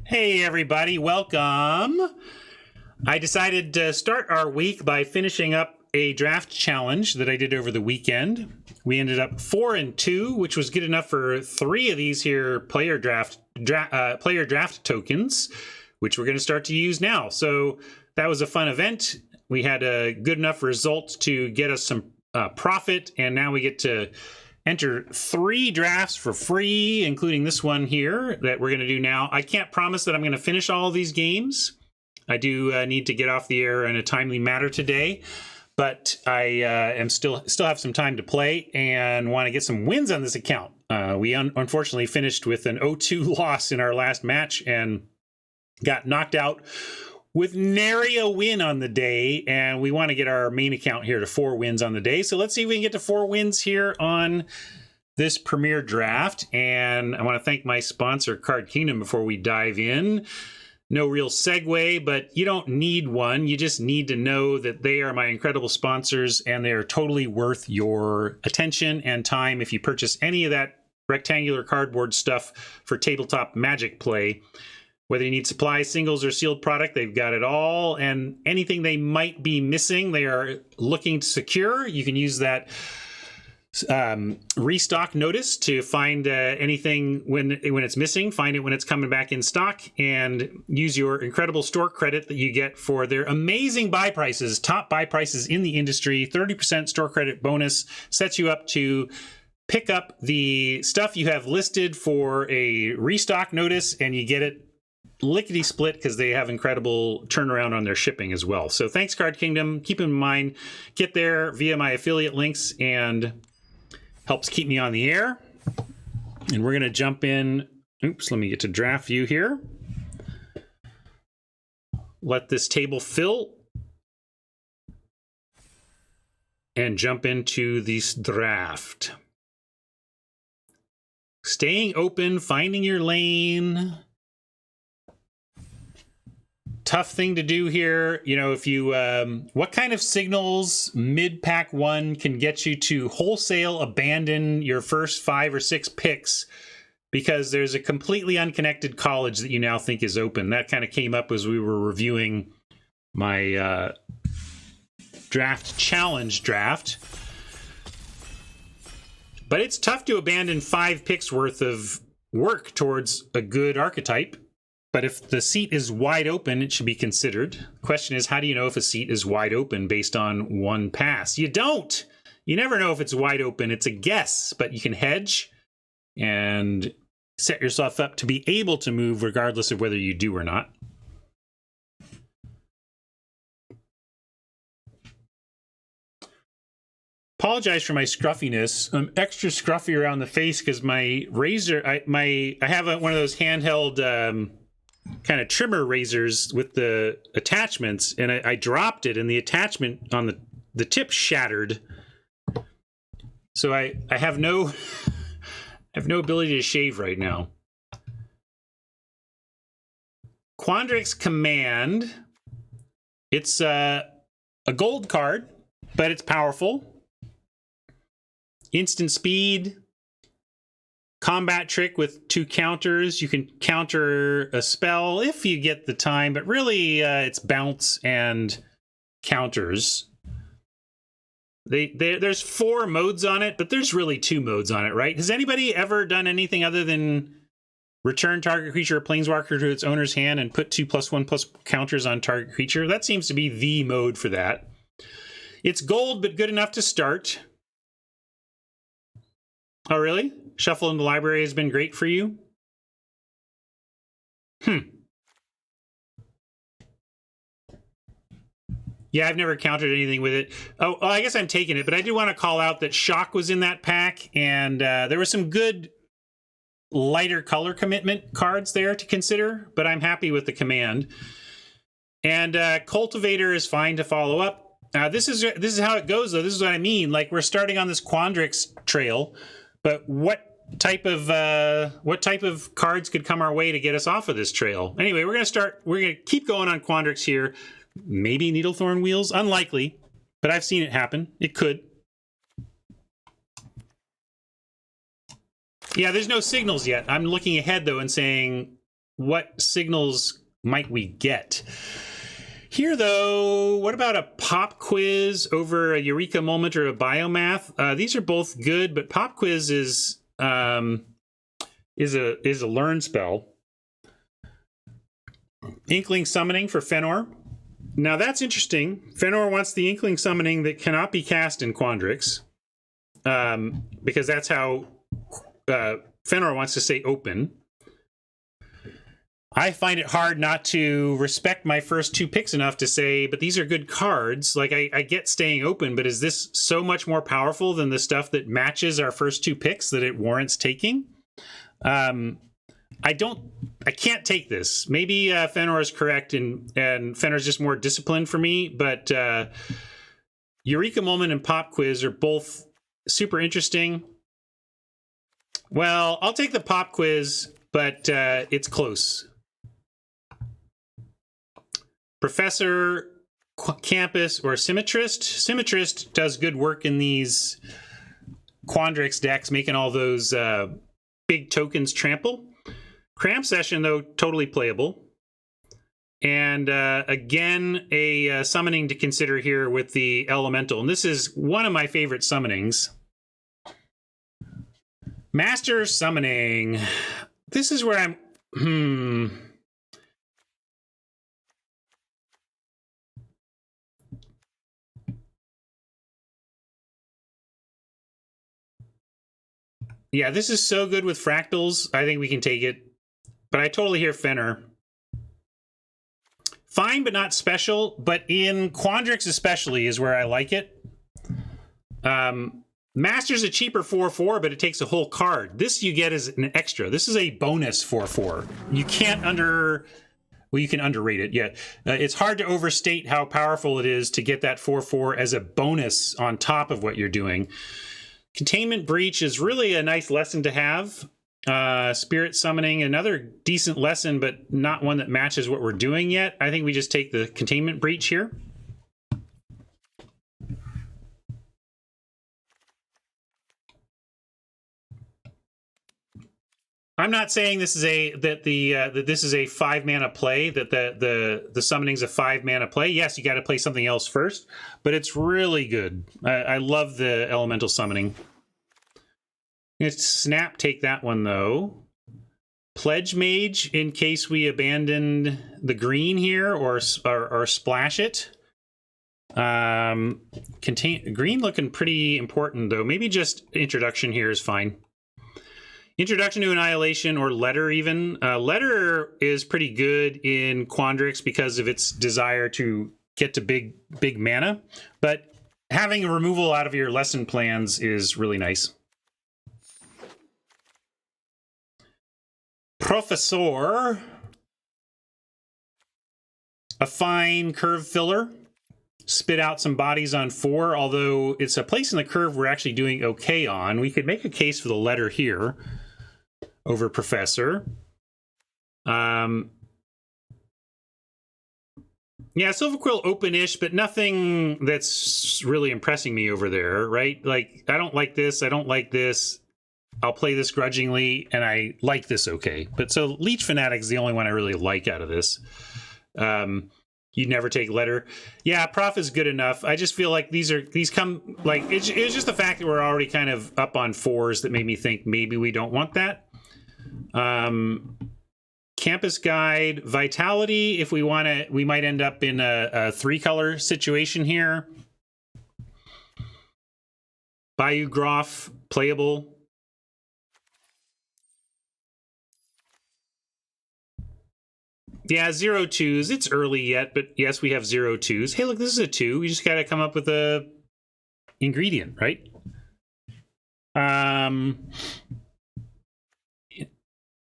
Hey everybody, welcome. I decided to start our week by finishing up a draft challenge that I did over the weekend. We ended up 4-2, which was good enough for 3 of these here player draft tokens, which we're going to start to use now. So that was a fun event. We had a good enough result to get us some profit, and now we get to enter 3 drafts for free, including this one here that we're going to do now. I can't promise that I'm going to finish all of these games. I do need to get off the air in a timely manner today, but I am still have some time to play and want to get some wins on this account. We unfortunately finished with an 0-2 loss in our last match and got knocked out with nary a win on the day, and we want to get our main account here to 4 wins on the day. So let's see if we can get to 4 wins here on this premier draft. And I want to thank my sponsor, Card Kingdom, before we dive in. No real segue, but you don't need one. You just need to know that they are my incredible sponsors, and they are totally worth your attention and time if you purchase any of that rectangular cardboard stuff for tabletop Magic play. Whether you need supplies, singles, or sealed product, they've got it all. And anything they might be missing, they are looking to secure. You can use that restock notice to find anything when it's missing, find it when it's coming back in stock, and use your incredible store credit that you get for their amazing buy prices, top buy prices in the industry. 30% store credit bonus sets you up to pick up the stuff you have listed for a restock notice, and you get it lickety split because they have incredible turnaround on their shipping as well. So thanks, Card Kingdom. Keep in mind, get there via my affiliate links and helps keep me on the air. And we're going to jump in. Oops, let me get to draft view here. Let this table fill and jump into this draft. Staying open, finding your lane. Tough thing to do here. You know, if you, what kind of signals mid-pack 1 can get you to wholesale abandon your first 5 or 6 picks because there's a completely unconnected college that you now think is open? That kind of came up as we were reviewing my draft challenge draft. But it's tough to abandon 5 picks worth of work towards a good archetype. But if the seat is wide open, it should be considered. The question is, how do you know if a seat is wide open based on one pass? You don't. You never know if it's wide open. It's a guess, but you can hedge and set yourself up to be able to move regardless of whether you do or not. Apologize for my scruffiness. I'm extra scruffy around the face because my razor, I have one of those handheld kind of trimmer razors with the attachments, and I dropped it, and the attachment on the tip shattered. So I have no ability to shave right now. Quandrix Command. It's a gold card, but it's powerful. Instant speed. Combat trick with 2 counters. You can counter a spell if you get the time, but really it's bounce and counters. There's 4 modes on it, but there's really 2 modes on it, right? Has anybody ever done anything other than return target creature or planeswalker to its owner's hand and put 2+1+ counters on target creature? That seems to be the mode for that. It's gold, but good enough to start. Oh, really? Shuffle in the library has been great for you? Yeah, I've never countered anything with it. Oh, I guess I'm taking it, but I do want to call out that Shock was in that pack, and there were some good lighter color commitment cards there to consider, but I'm happy with the command. And Cultivator is fine to follow up. This is how it goes, though. This is what I mean. Like, we're starting on this Quandrix trail, but what type of cards could come our way to get us off of this trail? Anyway, we're gonna keep going on Quandrix here. Maybe Needlethorn Wheels, unlikely, but I've seen it happen. It could. Yeah, there's no signals yet. I'm looking ahead though and saying what signals might we get? Here, though, what about a pop quiz over a Eureka Moment or a Biomath? These are both good, but pop quiz is a learn spell. Inkling Summoning for Fenor. Now that's interesting. Fenor wants the Inkling Summoning that cannot be cast in Quandrix, because that's how Fenor wants to stay open. I find it hard not to respect my first 2 picks enough to say, but these are good cards. Like, I get staying open, but is this so much more powerful than the stuff that matches our first 2 picks that it warrants taking? I can't take this. Maybe Fenor is correct, and Fenor is just more disciplined for me, but Eureka Moment and Pop Quiz are both super interesting. Well, I'll take the Pop Quiz, but it's close. Professor, Campus, or Symmetrist. Symmetrist does good work in these Quandrix decks, making all those big tokens trample. Cram Session, though, totally playable. And again, a summoning to consider here with the Elemental. And this is one of my favorite summonings. Master Summoning. This is where I'm... Yeah, this is so good with fractals. I think we can take it. But I totally hear Fenor. Fine, but not special. But in Quandrix especially is where I like it. Master's a cheaper 4/4, but it takes a whole card. This you get as an extra. This is a bonus 4/4. You can't well, you can underrate it. Yeah, it's hard to overstate how powerful it is to get that 4/4 as a bonus on top of what you're doing. Containment Breach is really a nice lesson to have. Spirit Summoning, another decent lesson, but not one that matches what we're doing yet. I think we just take the Containment Breach here. I'm not saying this is that this is a 5-mana play, that the summoning's a 5-mana play. Yes, you got to play something else first, but it's really good. I love the Elemental Summoning. Let's snap take that one though. Pledge Mage in case we abandoned the green here or splash it. Green looking pretty important though. Maybe just Introduction here is fine. Introduction to Annihilation or Letter even. Letter is pretty good in Quandrix because of its desire to get to big mana, but having a removal out of your lesson plans is really nice. Professor. A fine curve filler. Spit out some bodies on 4, although it's a place in the curve we're actually doing okay on. We could make a case for the Letter here over Professor. Yeah, Silverquill open-ish, but nothing that's really impressing me over there, right? Like, I don't like this, I don't like this. I'll play this grudgingly, and I like this okay. But so Leech Fanatic is the only one I really like out of this. You'd never take Letter. Yeah, Prof is good enough. I just feel like these come, like, it's just the fact that we're already kind of up on 4s that made me think maybe we don't want that. Campus Guide, Vitality, if we want to, we might end up in a 3-color situation here. Bayou Groff, playable. Yeah, 0/2s. It's early yet, but yes, we have 0/2s. Hey, look, this is a 2. We just got to come up with a ingredient, right?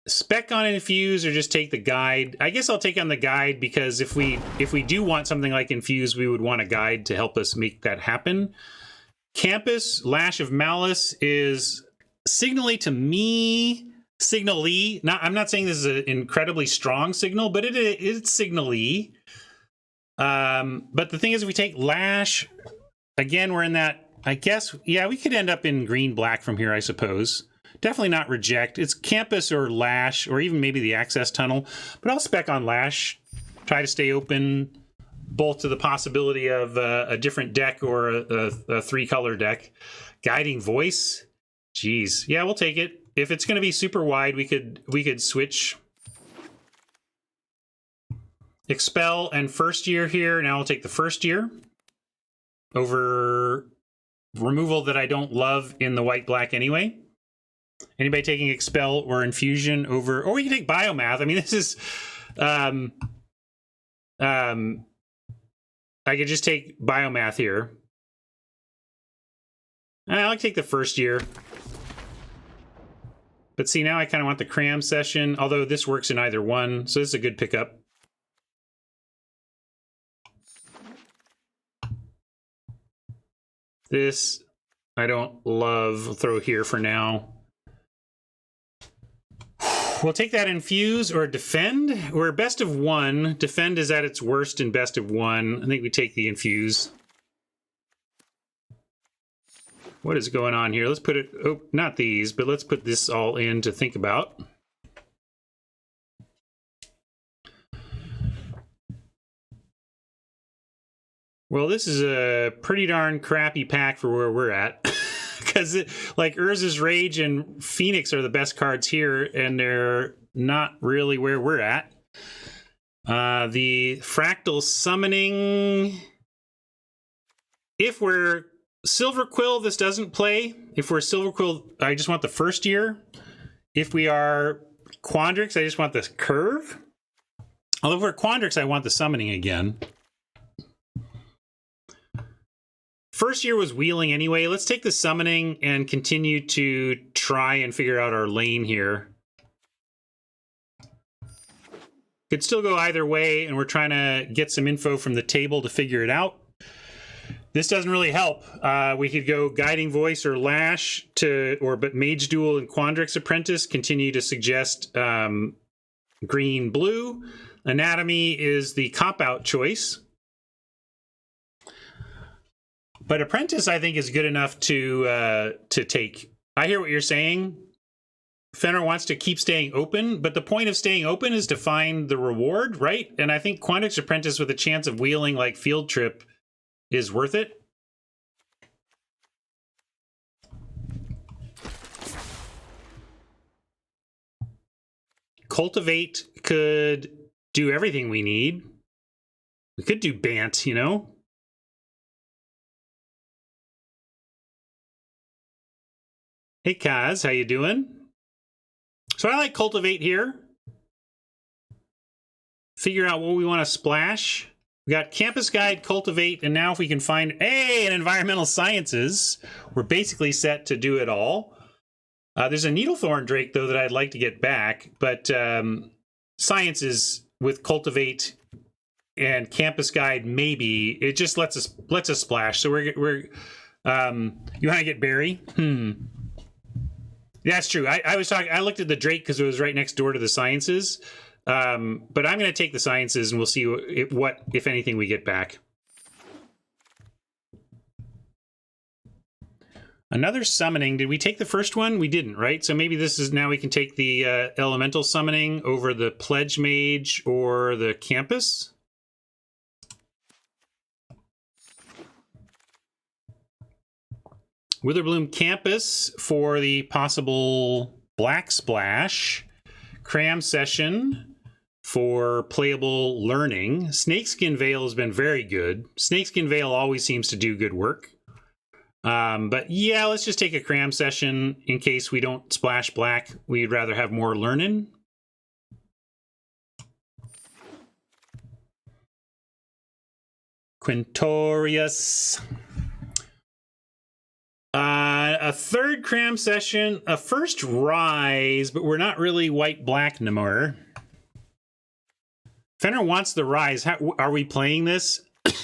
Spec on Infuse or just take the guide. I guess I'll take on the guide because if we do want something like Infuse, we would want a guide to help us make that happen. Campus, Lash of Malice is signally to me. Signally, I'm not saying this is an incredibly strong signal, but it's signally. But the thing is, if we take Lash, again, we're in that, I guess, yeah, we could end up in green-black from here, I suppose. Definitely not reject. It's Campus or Lash, or even maybe the Access Tunnel. But I'll spec on Lash. Try to stay open both to the possibility of a different deck or a 3-color deck. Guiding Voice. Jeez. Yeah, we'll take it. If it's going to be super wide, we could switch. Expel and First Year here. Now I'll take the First Year over removal that I don't love in the white-black anyway. Anybody taking Expel or Infusion over... Or we can take Biomath. I mean, this is... I could just take Biomath here. I like to take the First Year. But see, now I kind of want the Cram Session, although this works in either one, so this is a good pickup. This I don't love. I'll throw here for now. We'll take that Infuse or Defend. We're best of one. Defend is at its worst in best of one. I think we take the Infuse. What is going on here? Let's put it... Oh, not these, but let's put this all in to think about. Well, this is a pretty darn crappy pack for where we're at. Because like Urza's Rage and Phoenix are the best cards here, and they're not really where we're at. The Fractal Summoning. If we're Silver Quill, this doesn't play. If we're Silver Quill, I just want the First Year. If we are Quandrix, I just want the Curve. Although if we're Quandrix, I want the Summoning again. First Year was wheeling anyway. Let's take the Summoning and continue to try and figure out our lane here. Could still go either way, and we're trying to get some info from the table to figure it out. This doesn't really help. We could go Guiding Voice or Lash but Mage Duel and Quandrix Apprentice continue to suggest green, blue. Anatomy is the cop-out choice. But Apprentice, I think, is good enough to take. I hear what you're saying. Fenrir wants to keep staying open, but the point of staying open is to find the reward, right? And I think Quandrix Apprentice with a chance of wheeling like Field Trip is worth it. Cultivate could do everything we need. We could do Bant, you know? Hey Kaz, how you doing? So I like Cultivate here. Figure out what we want to splash. We got Campus Guide, Cultivate, and now if we can find, an Environmental Sciences, we're basically set to do it all. There's a Needlethorn Drake, though, that I'd like to get back, but Sciences with Cultivate and Campus Guide, maybe, it just lets us splash. So we're you want to get Barry? That's true. I looked at the Drake because it was right next door to the Sciences. But I'm going to take the Sciences, and we'll see what, if anything, we get back. Another Summoning. Did we take the first one? We didn't, right? So maybe this is now we can take the Elemental Summoning over the Pledge Mage or the Campus. Witherbloom Campus for the possible Black Splash. Cram Session for playable learning. Snakeskin Veil has been very good. Snakeskin Veil always seems to do good work. But yeah, let's just take a Cram Session in case we don't splash black. We'd rather have more learning. Quintorius. A third Cram Session, a first Rise, but we're not really white-black anymore. Fenrir wants the Rise. Are we playing this?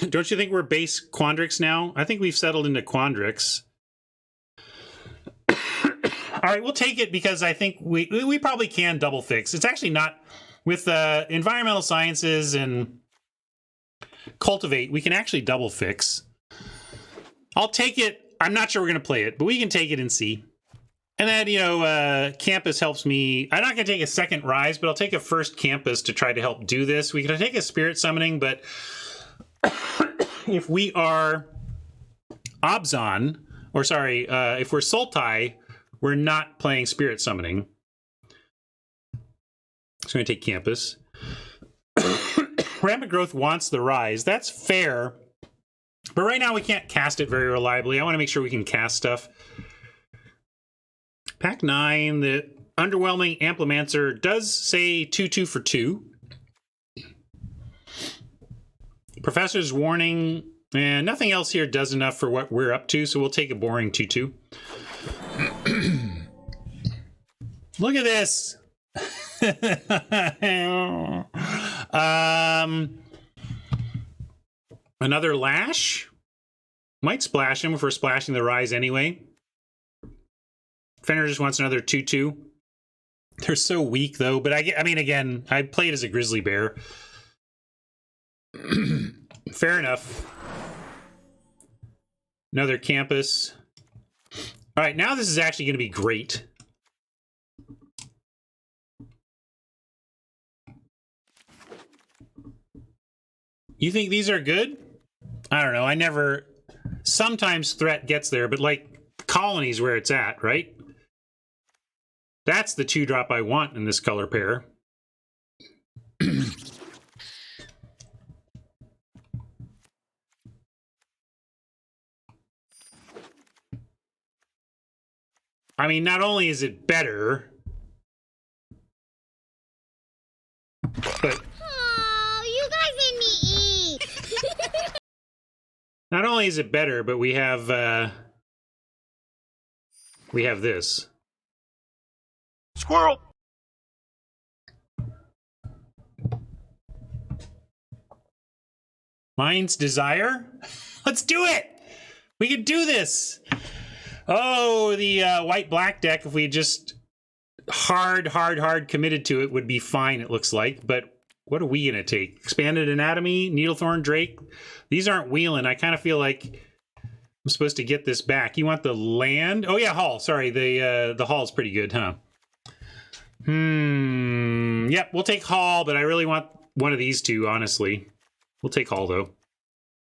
Don't you think we're base Quandrix now? I think we've settled into Quandrix. All right, we'll take it because I think we probably can double fix. It's actually not... With Environmental Sciences and Cultivate, we can actually double fix. I'll take it. I'm not sure we're going to play it, but we can take it and see. And then, you know, Campus helps me. I'm not going to take a second Rise, but I'll take a first Campus to try to help do this. We could take a Spirit Summoning, but if we are Obzon, or sorry, if we're Sultai, we're not playing Spirit Summoning. So I'm going to take Campus. Rampant Growth wants the Rise. That's fair. But right now we can't cast it very reliably. I want to make sure we can cast stuff. Pack 9, the Underwhelming Amplimancer does say 2/2 for 2. Professor's Warning, and nothing else here does enough for what we're up to, so we'll take a boring 2/2. Look at this! Another Lash? Might splash him if we're splashing the Rise anyway. Fenrir just wants another 2/2. They're so weak, though. But I mean, again, I played as a Grizzly Bear. Fair enough. Another Campus. All right, now this is actually going to be great. You think these are good? I don't know. I never... Sometimes Threat gets there, but like Colony's where it's at, right? That's the 2-drop I want in this color pair. I mean, not only is it better, but... Oh, you guys made me eat! Not only is it better, but we have this. Squirrel! Mind's Desire? Let's do it! We can do this! Oh, the white-black deck, if we just hard committed to it, would be fine, it looks like. But what are we going to take? Expanded Anatomy? Needlethorn Drake? These aren't wheeling. I kind of feel like I'm supposed to get this back. You want the land? Oh, yeah, Hall. Sorry, the Hall's pretty good, huh? Yep, we'll take Hall, but I really want one of these two, honestly. We'll take Hall, though.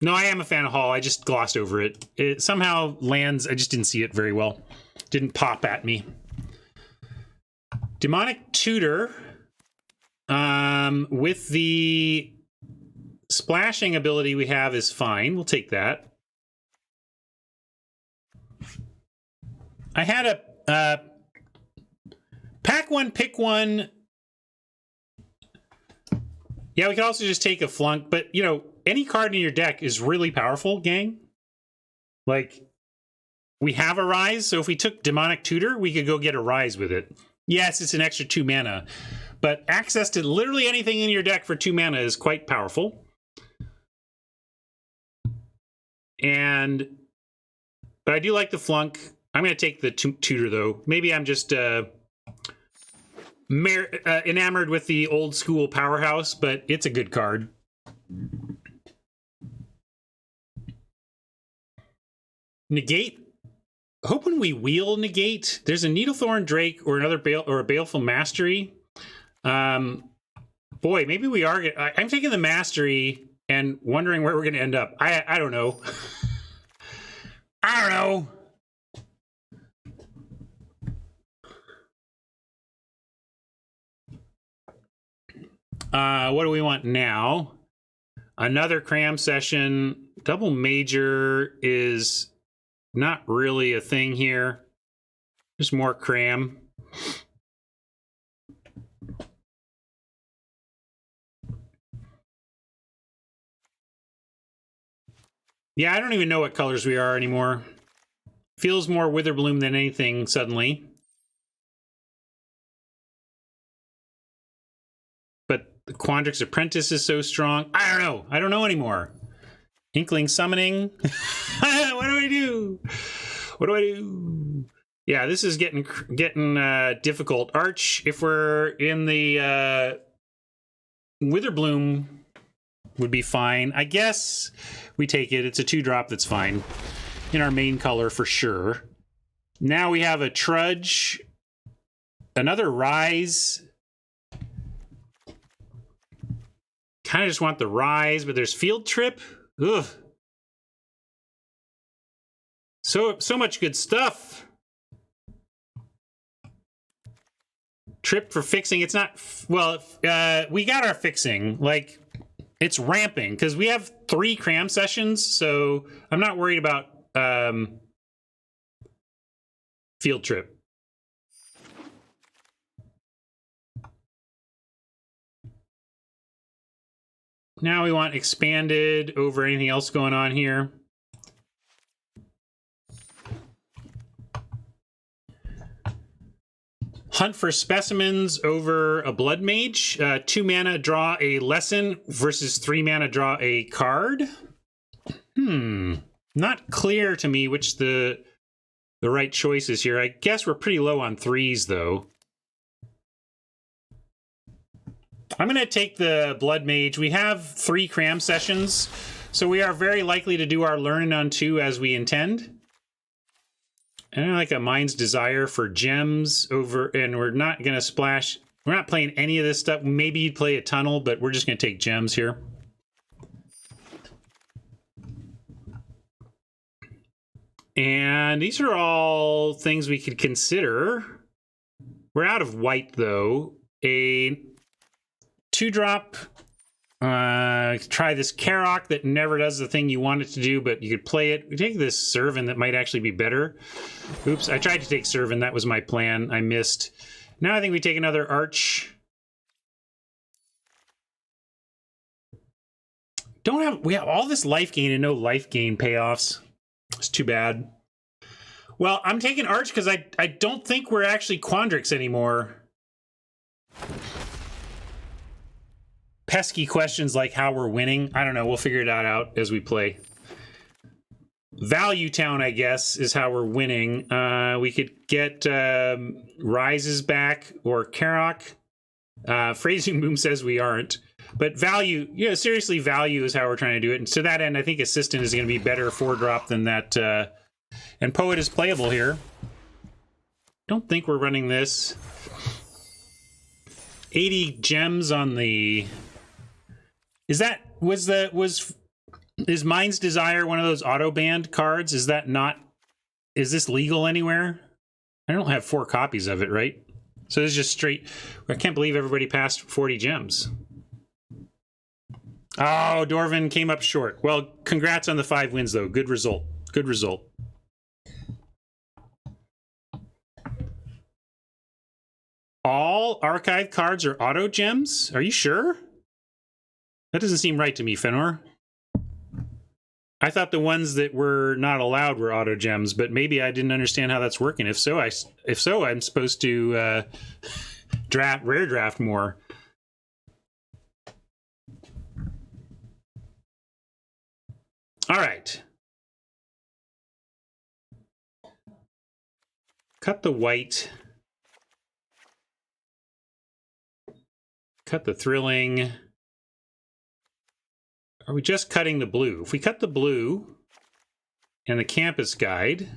No, I am a fan of Hall. I just glossed over it. It somehow lands. I just didn't see it very well. Didn't pop at me. Demonic Tutor. With the splashing ability we have is fine. We'll take that. I had a pack one, pick one. Yeah, we could also just take a flunk, but you know, any card in your deck is really powerful, gang. Like, we have a Rise, so if we took Demonic Tutor, we could go get a Rise with it. Yes, it's an extra 2 mana, but access to literally anything in your deck for 2 mana is quite powerful. But I do like the flunk. I'm going to take the Tutor, though. Maybe I'm just enamored with the old school powerhouse, but it's a good card. Negate. Hoping we wheel Negate. There's a Needlethorn Drake or another a Baleful Mastery. Boy, maybe we are. I'm taking the Mastery and wondering where we're going to end up. I don't know. I don't know. What do we want now? Another cram session. Double Major is not really a thing here. Just more cram. Yeah, I don't even know what colors we are anymore. Feels more Witherbloom than anything suddenly. But the Quandrix Apprentice is so strong. I don't know. I don't know anymore. Inkling Summoning. What do I do? What do I do? Yeah, this is getting difficult. Arch, if we're in the Witherbloom, would be fine. I guess we take it. It's a 2-drop that's fine. In our main color for sure. Now we have a Trudge, another Rise. Kind of just want the Rise, but there's Field Trip. Ugh. So much good stuff. Trip for fixing. It's not, well, we got our fixing. Like, it's ramping because we have 3 cram sessions, so I'm not worried about Field Trip. Now we want expanded over anything else going on here. Hunt for specimens over a blood mage. 2 mana, draw a lesson versus 3 mana, draw a card. Not clear to me which the right choice is here. I guess we're pretty low on 3s though. I'm going to take the blood mage. We have 3 cram sessions, so we are very likely to do our learning on 2 as we intend. And I like a Mind's Desire for gems over, and we're not going to splash. We're not playing any of this stuff. Maybe you'd play a tunnel, but we're just going to take gems here. And these are all things we could consider. We're out of white, though. A 2-drop. Try this Karok that never does the thing you want it to do, but you could play it. We take this Servant that might actually be better. Oops, I tried to take Servant. That was my plan. I missed. Now I think we take another Arch. We have all this life gain and no life gain payoffs. It's too bad. Well, I'm taking Arch because I don't think we're actually Quandrix anymore. Pesky questions like how we're winning. I don't know. We'll figure it out as we play. Value Town, I guess, is how we're winning. We could get Rises back or Karok. Phrasing Boom says we aren't. But value, seriously, value is how we're trying to do it. And to that end, I think Assistant is going to be better 4-drop than that. And Poet is playable here. Don't think we're running this. 80 gems on the... Is Mind's Desire one of those auto-banned cards? Is this legal anywhere? I don't have 4 copies of it, right? So this is just straight... I can't believe everybody passed 40 gems. Oh, Dorvin came up short. Well, congrats on the 5 wins, though. Good result. Good result. All archive cards are auto gems? Are you sure? That doesn't seem right to me, Fenor. I thought the ones that were not allowed were auto gems, but maybe I didn't understand how that's working. If so, I'm supposed to rare draft more. All right. Cut the white. Cut the Thrilling. Are we just cutting the blue? If we cut the blue and the Campus Guide,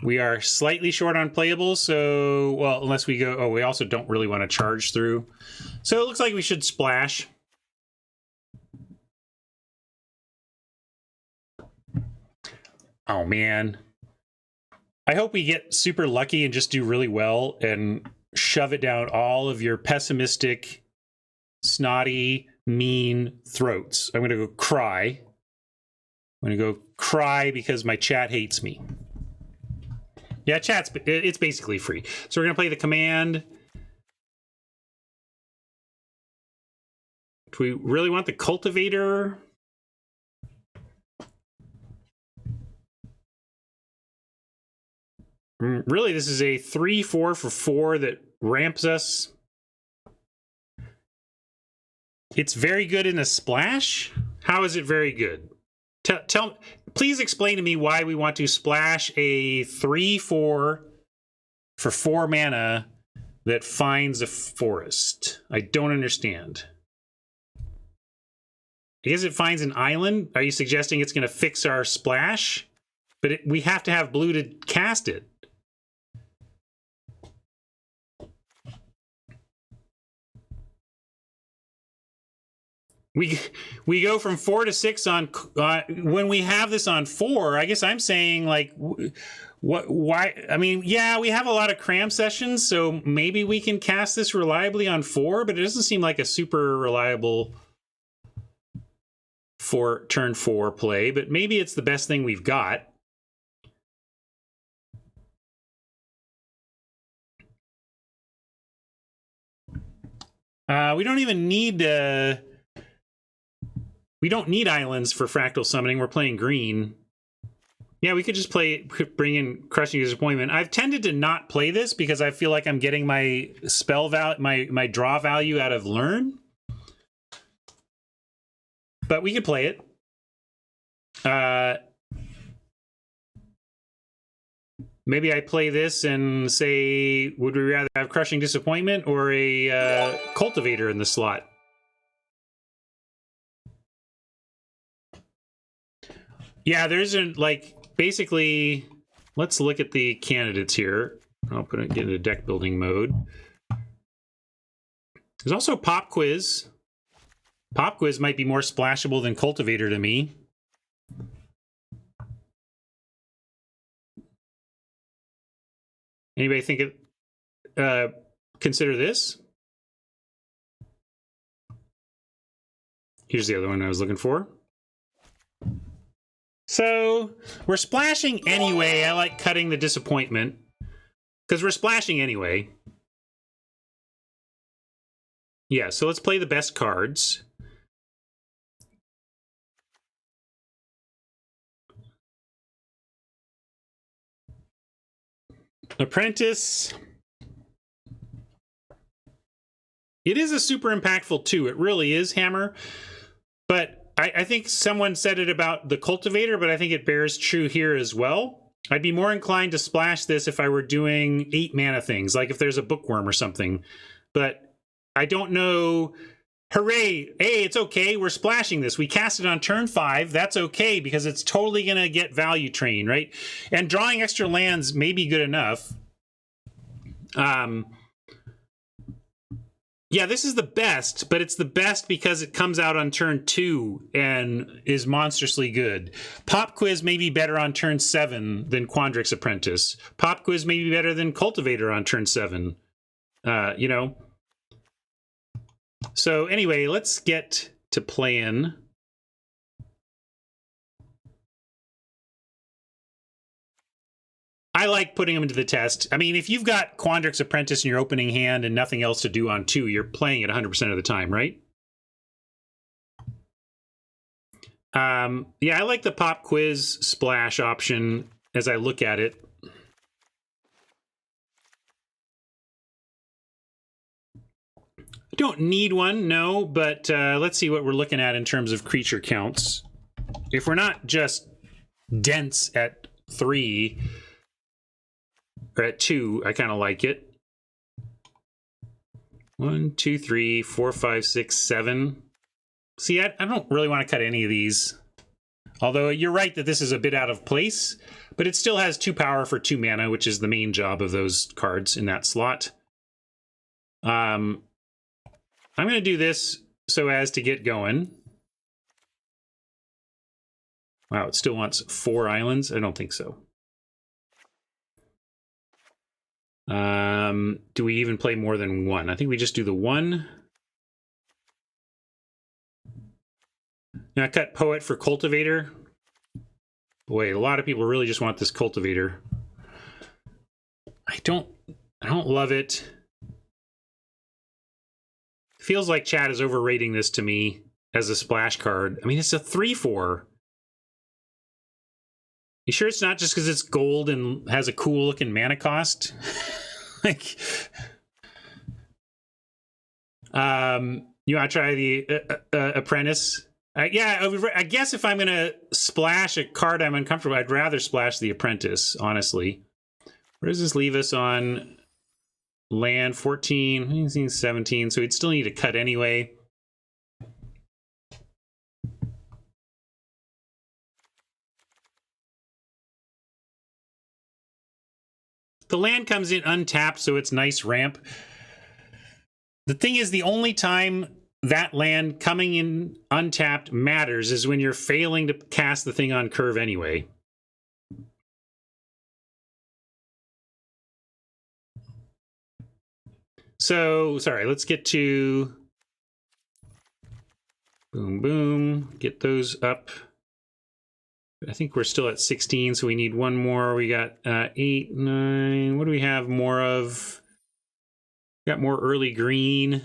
we are slightly short on playables, so, well, unless we go, we also don't really want to charge through. So it looks like we should splash. Oh, man. I hope we get super lucky and just do really well and shove it down all of your pessimistic, snotty, mean throats. I'm going to go cry. I'm going to go cry because my chat hates me. Yeah, it's basically free. So we're going to play the command. Do we really want the Cultivator? Really, this is a 3-4 for 4 that ramps us. It's very good in a splash? How is it very good? Please explain to me why we want to splash a 3-4 for 4 mana that finds a forest. I don't understand. I guess it finds an island. Are you suggesting it's going to fix our splash? But we have to have blue to cast it. We go from 4 to 6 on when we have this on 4. I guess I'm saying like why? I mean, yeah, we have a lot of cram sessions, so maybe we can cast this reliably on 4, but it doesn't seem like a super reliable for turn 4 play. But maybe it's the best thing we've got. We don't even need. We don't need islands for fractal summoning. We're playing green. Yeah, we could just bring in Crushing Disappointment. I've tended to not play this because I feel like I'm getting my spell value, my draw value out of Learn. But we could play it. Maybe I play this and say, would we rather have Crushing Disappointment or a Cultivator in the slot? Yeah, there isn't, like, basically, let's look at the candidates here. I'll get into deck building mode. There's also Pop Quiz. Pop Quiz might be more splashable than Cultivator to me. Anybody think it? Consider this? Here's the other one I was looking for. So we're splashing anyway. I like cutting the disappointment because we're splashing anyway. Yeah, so let's play the best cards. Apprentice. It is a super impactful too. It really is, Hammer. But I think someone said it about the Cultivator, but I think it bears true here as well. I'd be more inclined to splash this if I were doing 8 mana things, like if there's a Bookworm or something. But I don't know. Hooray! Hey, it's okay. We're splashing this. We cast it on turn 5. That's okay because it's totally going to get value train, right? And drawing extra lands may be good enough. Yeah, this is the best, but it's the best because it comes out on turn 2 and is monstrously good. Pop Quiz may be better on turn 7 than Quandrix Apprentice. Pop Quiz may be better than Cultivator on turn 7. You know? So anyway, let's get to playing. I like putting them into the test. I mean, if you've got Quandrix Apprentice in your opening hand and nothing else to do on 2, you're playing it 100% of the time, right? Yeah, I like the Pop Quiz splash option as I look at it. I don't need one, no, but let's see what we're looking at in terms of creature counts. If we're not just dense at 3... or at 2, I kind of like it. 1, 2, 3, 4, 5, 6, 7. See, I don't really want to cut any of these. Although you're right that this is a bit out of place, but it still has 2 power for 2 mana, which is the main job of those cards in that slot. I'm going to do this so as to get going. Wow, it still wants 4 islands? I don't think so. Do we even play more than 1? I think we just do the 1. Now I cut Poet for Cultivator. Boy, a lot of people really just want this Cultivator. I don't love it. Feels like chat is overrating this to me as a splash card. I mean, it's a 3/4. You sure it's not just because it's gold and has a cool looking mana cost? Like, you want to try the Apprentice? Yeah, I guess if I'm going to splash a card I'm uncomfortable, I'd rather splash the Apprentice, honestly. Where does this leave us on land? 14, 17, so we'd still need to cut anyway. The land comes in untapped, so it's nice ramp. The thing is, the only time that land coming in untapped matters is when you're failing to cast the thing on curve anyway. So, sorry, let's get to... Boom, boom. Get those up. I think we're still at 16, so we need one more. We got 8, 9. What do we have more of? Got more early green.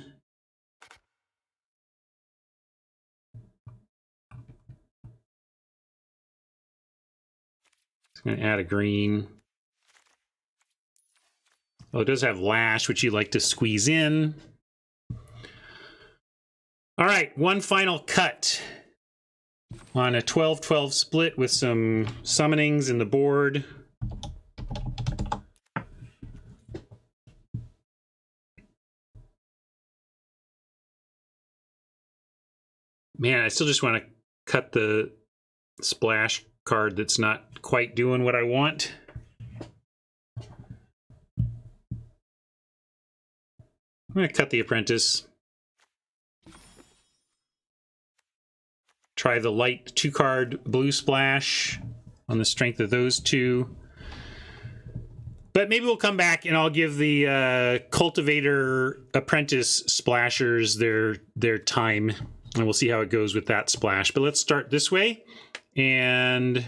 Just going to add a green. Oh, it does have lash, which you like to squeeze in. All right, one final cut on a 12-12 split with some summonings in the board. Man, I still just want to cut the splash card that's not quite doing what I want. I'm going to cut the apprentice. Try the light 2-card blue splash on the strength of those two. But maybe we'll come back and I'll give the cultivator apprentice splashers their time. And we'll see how it goes with that splash. But let's start this way. And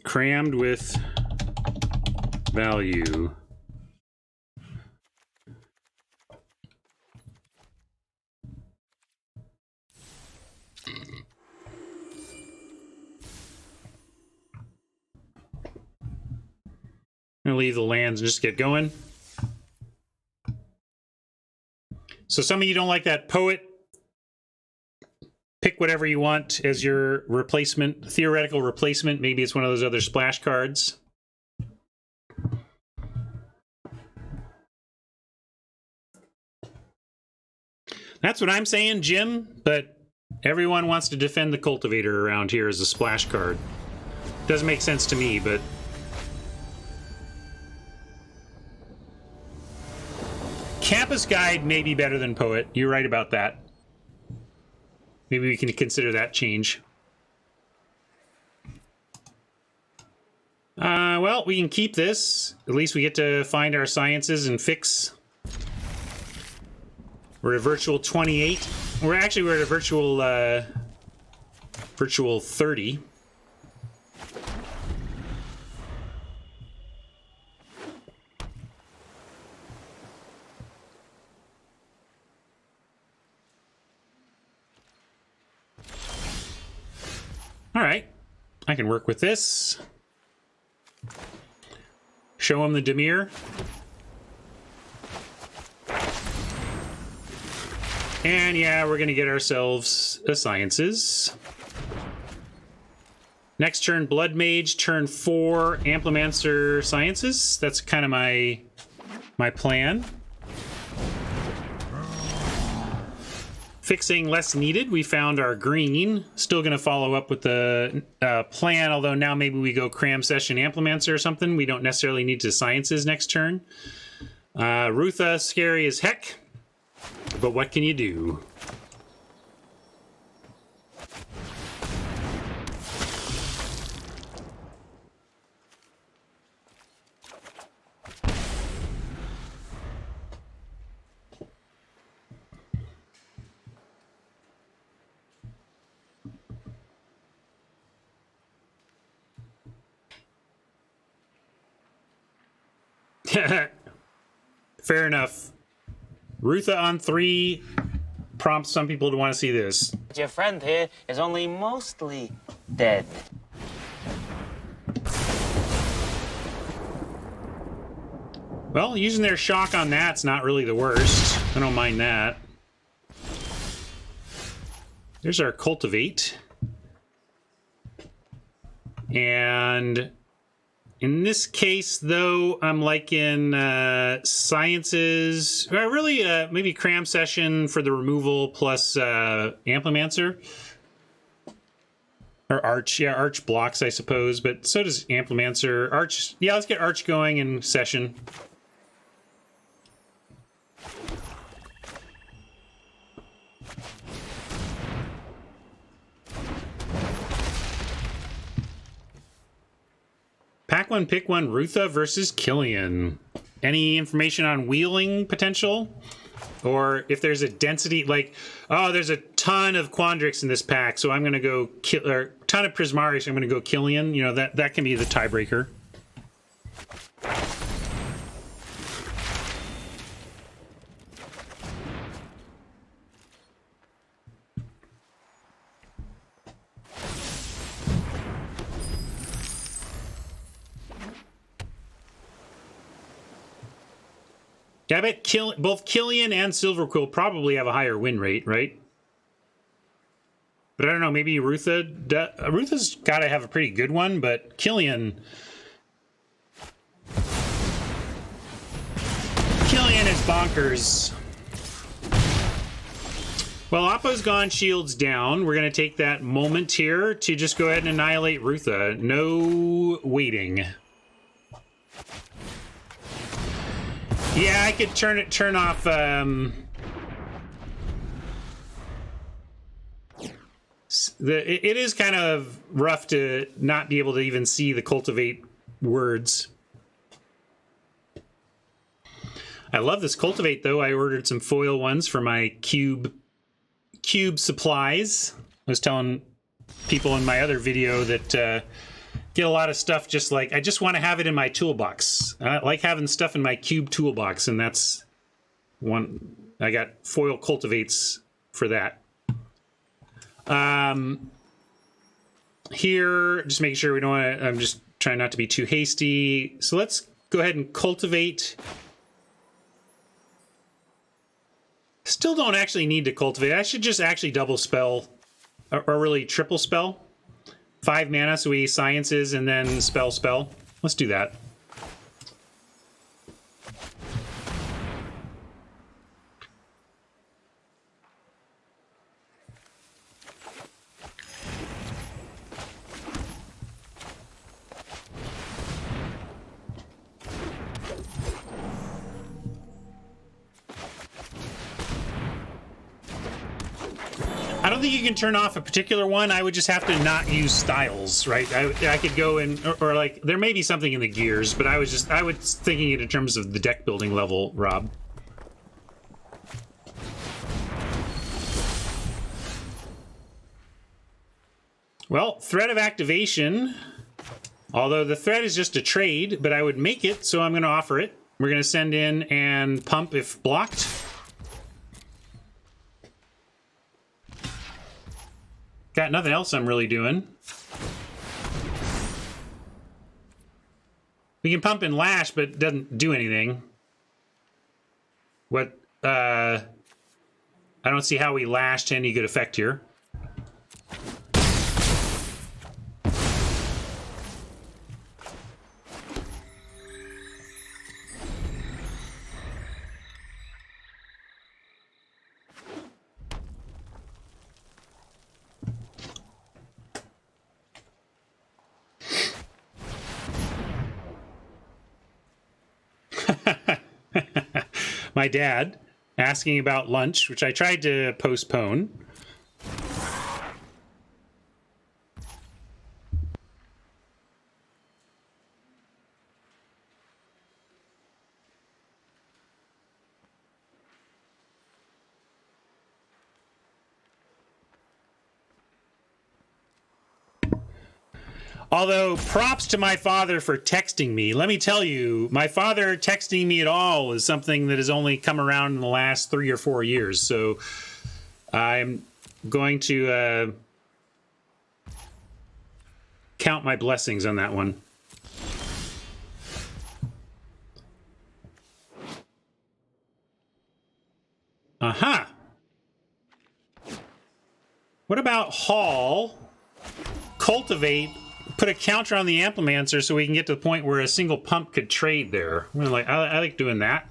crammed with value. I'm gonna leave the lands and just get going. So some of you don't like that poet. Pick whatever you want as your replacement, theoretical replacement. Maybe it's one of those other splash cards. That's what I'm saying, Jim, but everyone wants to defend the cultivator around here as a splash card. Doesn't make sense to me, but... Campus Guide may be better than Poet. You're right about that. Maybe we can consider that change. Well, we can keep this. At least we get to find our sciences and fix. We're at virtual 28. We're at a virtual 30. All right, I can work with this. Show him the Dimir. And yeah, we're gonna get ourselves a Sciences. Next turn, Blood Mage. Turn 4, Amplimancer Sciences. That's kind of my plan. Fixing less needed. We found our green. Still going to follow up with the plan, although now maybe we go Cram Session Amplimancer or something. We don't necessarily need to Sciences next turn. Rutha, scary as heck. But what can you do? Fair enough. Rutha on 3 prompts some people to want to see this. Your friend here is only mostly dead. Well, using their shock on that's not really the worst. I don't mind that. There's our Cultivate. And in this case, though, I'm liking Sciences. Really, maybe Cram Session for the removal plus Amplimancer. Or Arch. Yeah, Arch blocks, I suppose, but so does Amplimancer. Arch. Yeah, let's get Arch going in session. Pack one, pick one, Rutha versus Killian. Any information on wheeling potential? Or if there's a density, like, oh, there's a ton of Quandrix in this pack, so I'm going to go or ton of Prismari, so I'm going to go Killian. You know, that can be the tiebreaker. Yeah, I bet both Killian and Silverquill probably have a higher win rate, right? But I don't know, maybe Rutha's got to have a pretty good one, but Killian is bonkers. Well, Oppo's gone, shields down. We're going to take that moment here to just go ahead and annihilate Rutha. No waiting. Yeah, I could turn off it is kind of rough to not be able to even see the cultivate words. I love this cultivate though. I ordered some foil ones for my cube supplies. I was telling people in my other video that get a lot of stuff just like, I just want to have it in my toolbox. I like having stuff in my cube toolbox, and that's one. I got foil cultivates for that. Here, just making sure we don't want to, I'm just trying not to be too hasty. So let's go ahead and cultivate. Still don't actually need to cultivate. I should just actually double spell, or really triple spell. 5 mana, so we sciences and then spell. Let's do that. I don't think you can turn off a particular one. I would just have to not use styles, right? I could go in, or like, there may be something in the gears, but I was thinking it in terms of the deck building level, Rob. Well, threat of activation, although the threat is just a trade, but I would make it, so I'm going to offer it. We're going to send in and pump if blocked. Got nothing else I'm really doing. We can pump and lash, but it doesn't do anything. What, I don't see how we lash to any good effect here. My dad asking about lunch, which I tried to postpone. Although, props to my father for texting me. Let me tell you, my father texting me at all is something that has only come around in the last 3 or 4 years. So I'm going to count my blessings on that one. Uh-huh. What about Hall? Cultivate. Put a counter on the Amplimancer so we can get to the point where a single pump could trade there. I like doing that.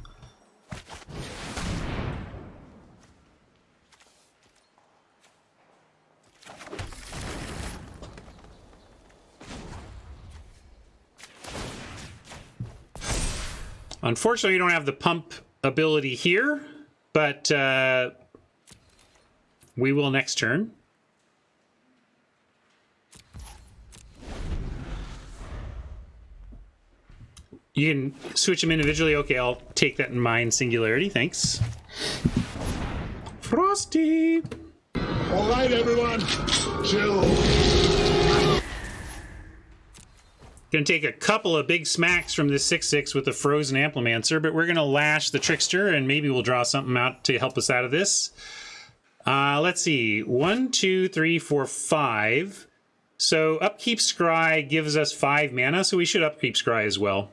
Unfortunately, we don't have the pump ability here, but we will next turn. You can switch them individually. Okay, I'll take that in mind. Singularity, thanks. Frosty. All right, everyone, chill. Gonna take a couple of big smacks from this 6/6 with the Frozen Amplimancer, but we're gonna lash the Trickster and maybe we'll draw something out to help us out of this. Let's see, 1, 2, 3, 4, 5. So Upkeep Scry gives us 5 mana, so we should Upkeep Scry as well.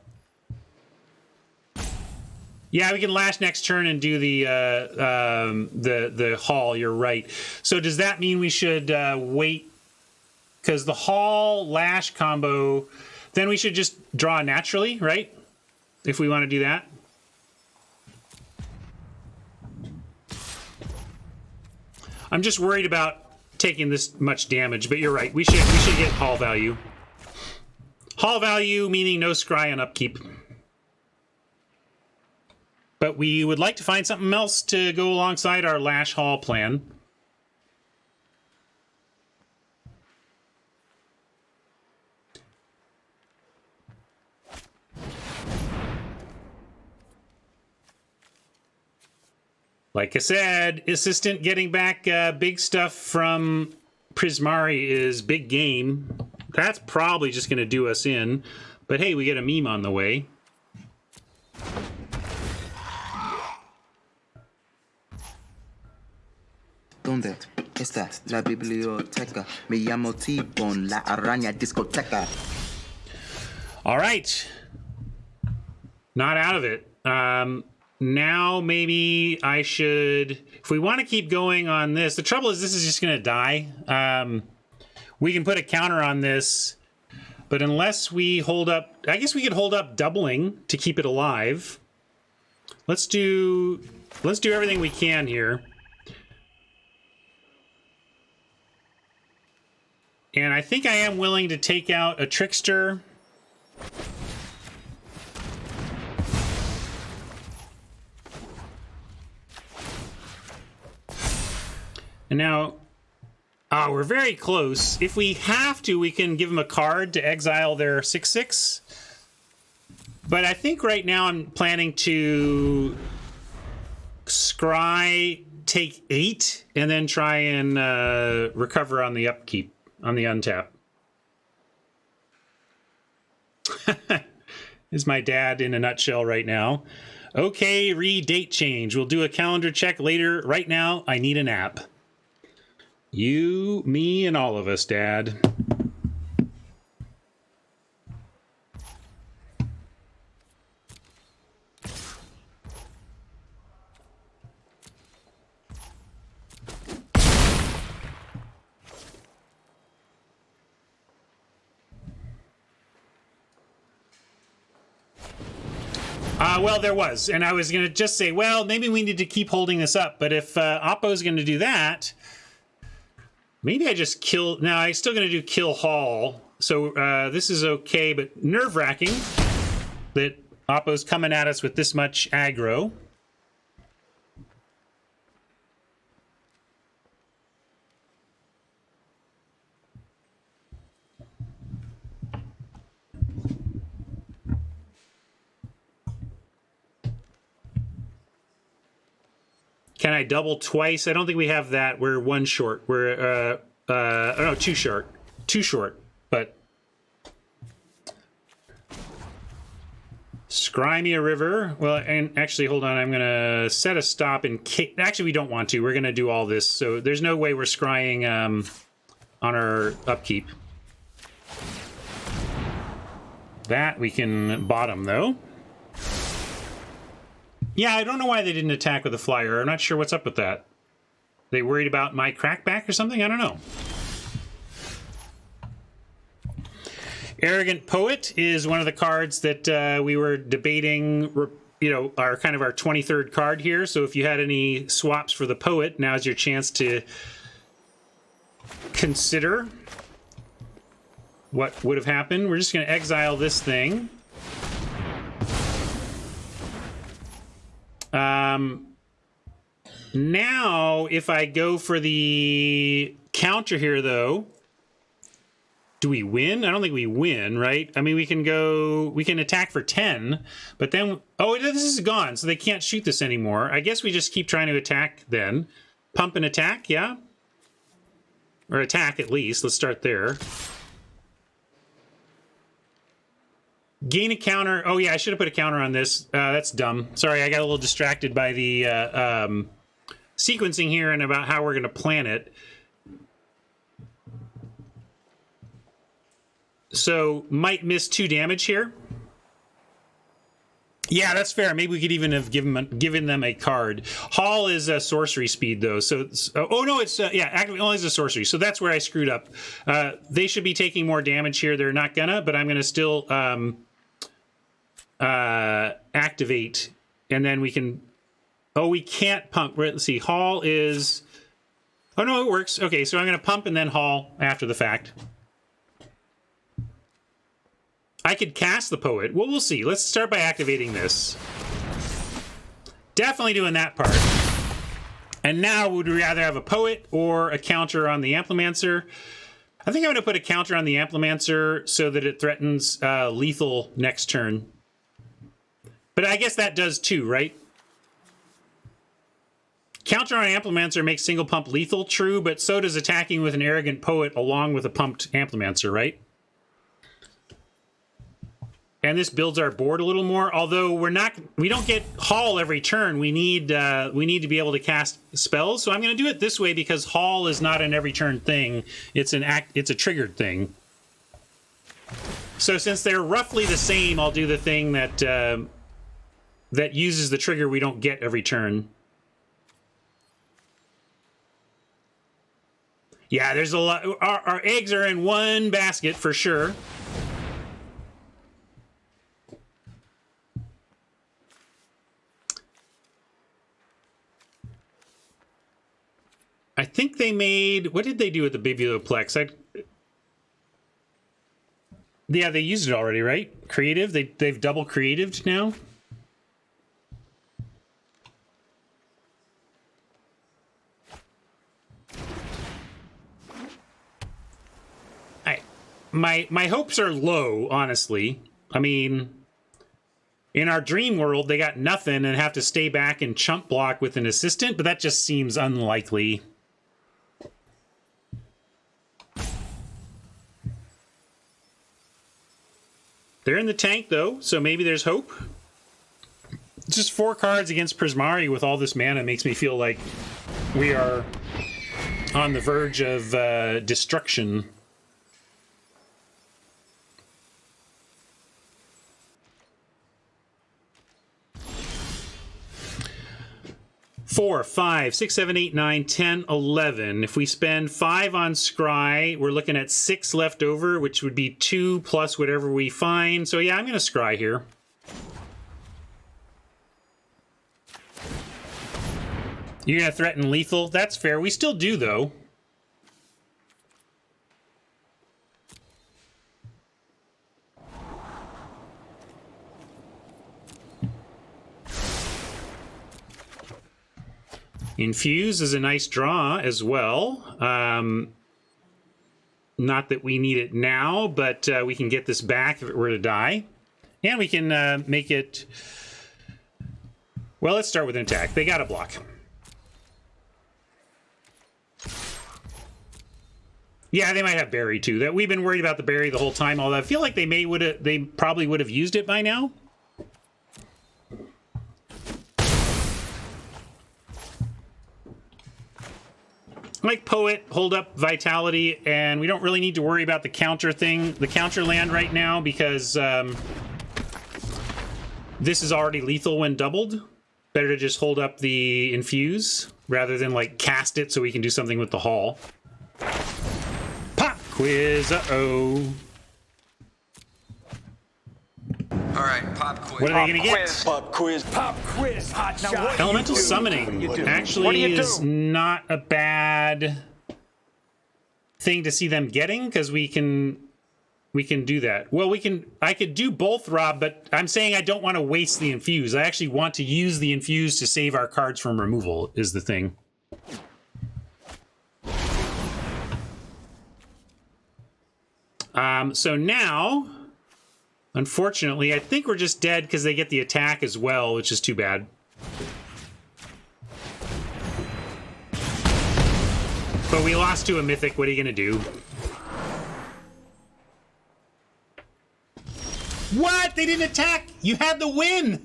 Yeah, we can lash next turn and do the haul. You're right. So does that mean we should wait? Because the haul lash combo, then we should just draw naturally, right? If we want to do that. I'm just worried about taking this much damage, but you're right. We should get haul value. Haul value meaning no scry on upkeep. But we would like to find something else to go alongside our lash haul plan. Like I said, Assistant getting back big stuff from Prismari is big game. That's probably just going to do us in. But hey, we get a meme on the way. ¿Dónde está la biblioteca? Me llamo T-Bone, la araña discoteca. All right. Not out of it. Now maybe I should, if we want to keep going on this, the trouble is this is just going to die. We can put a counter on this, but unless we hold up, I guess we could hold up doubling to keep it alive. Let's do everything we can here. And I think I am willing to take out a Trickster. And now, we're very close. If we have to, we can give them a card to exile their 6/6. But I think right now I'm planning to scry, take 8, and then try and recover on the upkeep, on the untap. Is my dad in a nutshell right now. Okay, date change. We'll do a calendar check later. Right now, I need a nap. You, me, and all of us, Dad. Well, there was. And I was going to just say, well, maybe we need to keep holding this up. But if Oppo's going to do that, maybe I just kill. Now, I'm still going to do kill Hall. So this is okay, but nerve-wracking that Oppo's coming at us with this much aggro. Can I double twice? I don't think we have that. We're one short. We're, no, two short. Too short, but. Scry me a river. Well, and actually, hold on. I'm going to set a stop and actually, we don't want to. We're going to do all this. So there's no way we're scrying on our upkeep. That we can bottom, though. Yeah, I don't know why they didn't attack with a flyer. I'm not sure what's up with that. They worried about my crackback or something? I don't know. Arrogant Poet is one of the cards that we were debating, you know, our kind of our 23rd card here. So if you had any swaps for the Poet, now's your chance to consider what would have happened. We're just going to exile this thing. Now, if I go for the counter here, though, do we win? I don't think we win, right? I mean, we can attack for 10, but then, oh, this is gone, so they can't shoot this anymore. I guess we just keep trying to attack then. Pump and attack, yeah? Or attack, at least. Let's start there. Gain a counter. Oh, yeah, I should have put a counter on this. That's dumb. Sorry, I got a little distracted by the sequencing here and about how we're going to plan it. So, might miss 2 damage here. Yeah, that's fair. Maybe we could even have given them a card. Haul is a sorcery speed, though. So, oh no, it's yeah, activate only is a sorcery. So that's where I screwed up. They should be taking more damage here. They're not gonna, but I'm gonna still activate, and then we can. Oh, we can't pump. Let's see. Haul is. Oh no, it works. Okay, so I'm gonna pump and then haul after the fact. I could cast the poet. Well, we'll see. Let's start by activating this. Definitely doing that part. And now, would we rather have a poet or a counter on the Amplimancer? I think I'm going to put a counter on the Amplimancer so that it threatens lethal next turn. But I guess that does too, right? Counter on Amplimancer makes single pump lethal, true, but so does attacking with an arrogant poet along with a pumped Amplimancer, right? And this builds our board a little more. Although we don't get haul every turn. We need to be able to cast spells. So I'm going to do it this way because haul is not an every turn thing. It's a triggered thing. So since they're roughly the same, I'll do the thing that that uses the trigger we don't get every turn. Yeah, there's a lot. Our eggs are in one basket for sure. I think they made... What did they do with the Biblioplex? Yeah, they used it already, right? Creative? They've double creatived now? My hopes are low, honestly. I mean... In our dream world, they got nothing and have to stay back and chump block with an assistant, but that just seems unlikely. They're in the tank, though, so maybe there's hope. Just 4 cards against Prismari with all this mana makes me feel like we are on the verge of destruction. Four, 5, 6, 7, 8, 9, 10, 11. If we spend 5 on Scry, we're looking at 6 left over, which would be 2 plus whatever we find. So yeah, I'm going to Scry here. You're going to threaten lethal? That's fair. We still do, though. Infuse is a nice draw as well. Not that we need it now, but we can get this back if it were to die. And we can make it... Well, let's start with an attack. They got a block. Yeah, they might have Berry too. That we've been worried about the Berry the whole time, although I feel like they probably would have used it by now. Like Poet, hold up Vitality, and we don't really need to worry about the counter thing, the counter land right now, because this is already lethal when doubled. Better to just hold up the Infuse rather than like cast it so we can do something with the haul. Pop quiz, uh-oh. All right, pop quiz. What are they going to get? Pop quiz, hot shot. Elemental Summoning actually is not a bad thing to see them getting, because we can we can do that. Well, I could do both, Rob, but I'm saying I don't want to waste the infuse. I actually want to use the infuse to save our cards from removal, is the thing. So now, unfortunately, I think we're just dead because they get the attack as well, which is too bad. But we lost to a mythic. What are you going to do? What? They didn't attack? You had the win!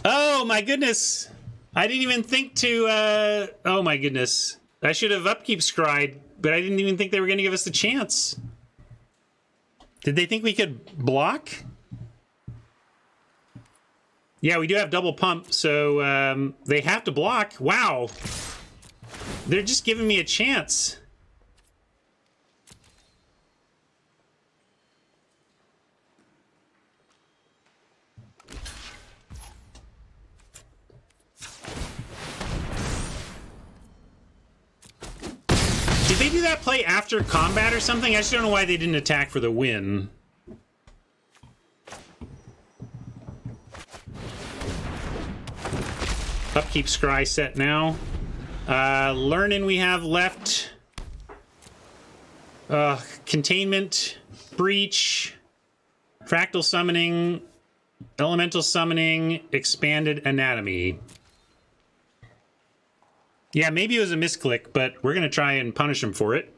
Oh, my goodness. I didn't even think to... oh, my goodness. I should have upkeep scried, but I didn't even think they were going to give us the chance. Did they think we could block? Yeah, we do have double pump, so they have to block. Wow. They're just giving me a chance. Did they do that play after combat or something? I just don't know why they didn't attack for the win. Upkeep scry set now. Learning we have left. Containment, breach, fractal summoning, elemental summoning, expanded anatomy. Yeah, maybe it was a misclick, but we're going to try and punish him for it.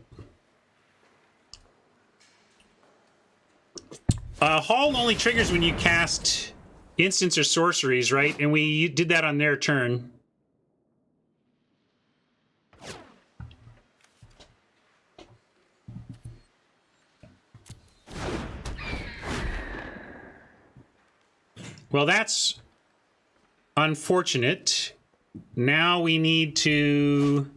Haul only triggers when you cast instants or sorceries, right? And we did that on their turn. Well, that's unfortunate. Now we need to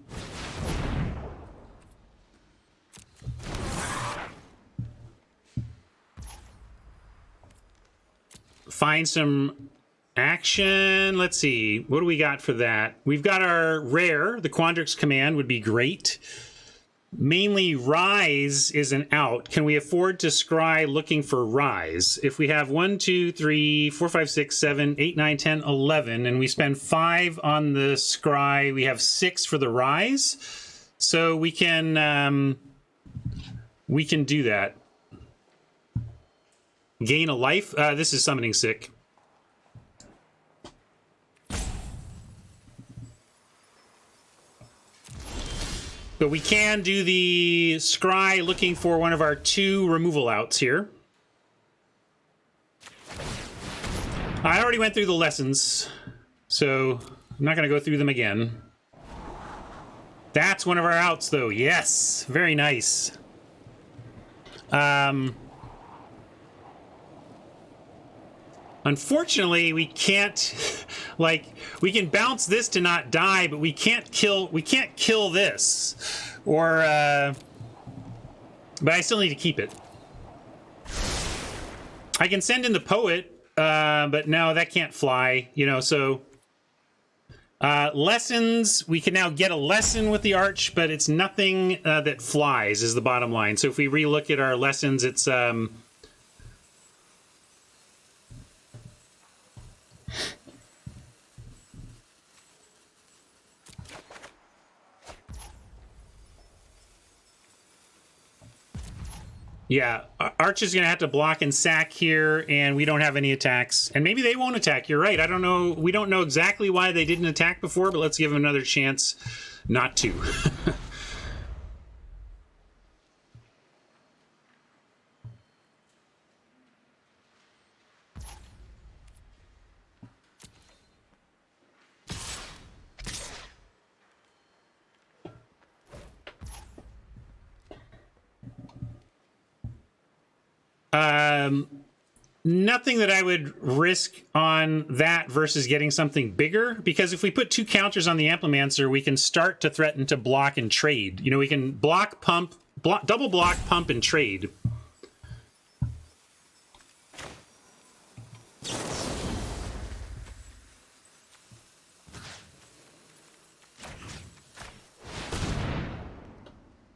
find some action. Let's see. What do we got for that? We've got our rare. The Quandrix command would be great. Mainly Rise is an out. Can we afford to scry looking for Rise? If we have 1, 2, 3, 4, 5, 6, 7, 8, 9, 10, 11, and we spend 5 on the scry, we have 6 for the Rise. So we can do that. Gain a life. This is summoning sick. But we can do the scry looking for one of our 2 removal outs here. I already went through the lessons, so I'm not going to go through them again. That's one of our outs, though. Yes, very nice. Unfortunately, we can't, like, we can bounce this to not die, but we can't kill this. Or, but I still need to keep it. I can send in the poet, but no, that can't fly, you know, so. Lessons, we can now get a lesson with the arch, but it's nothing that flies is the bottom line. So if we relook at our lessons, it's, yeah, Arch is going to have to block and sack here, and we don't have any attacks. And maybe they won't attack. You're right. I don't know. We don't know exactly why they didn't attack before, but let's give them another chance not to. Nothing that I would risk on that versus getting something bigger, because if we put 2 counters on the Amplimancer, we can start to threaten to block and trade. You know, we can block, pump, double block, pump, and trade.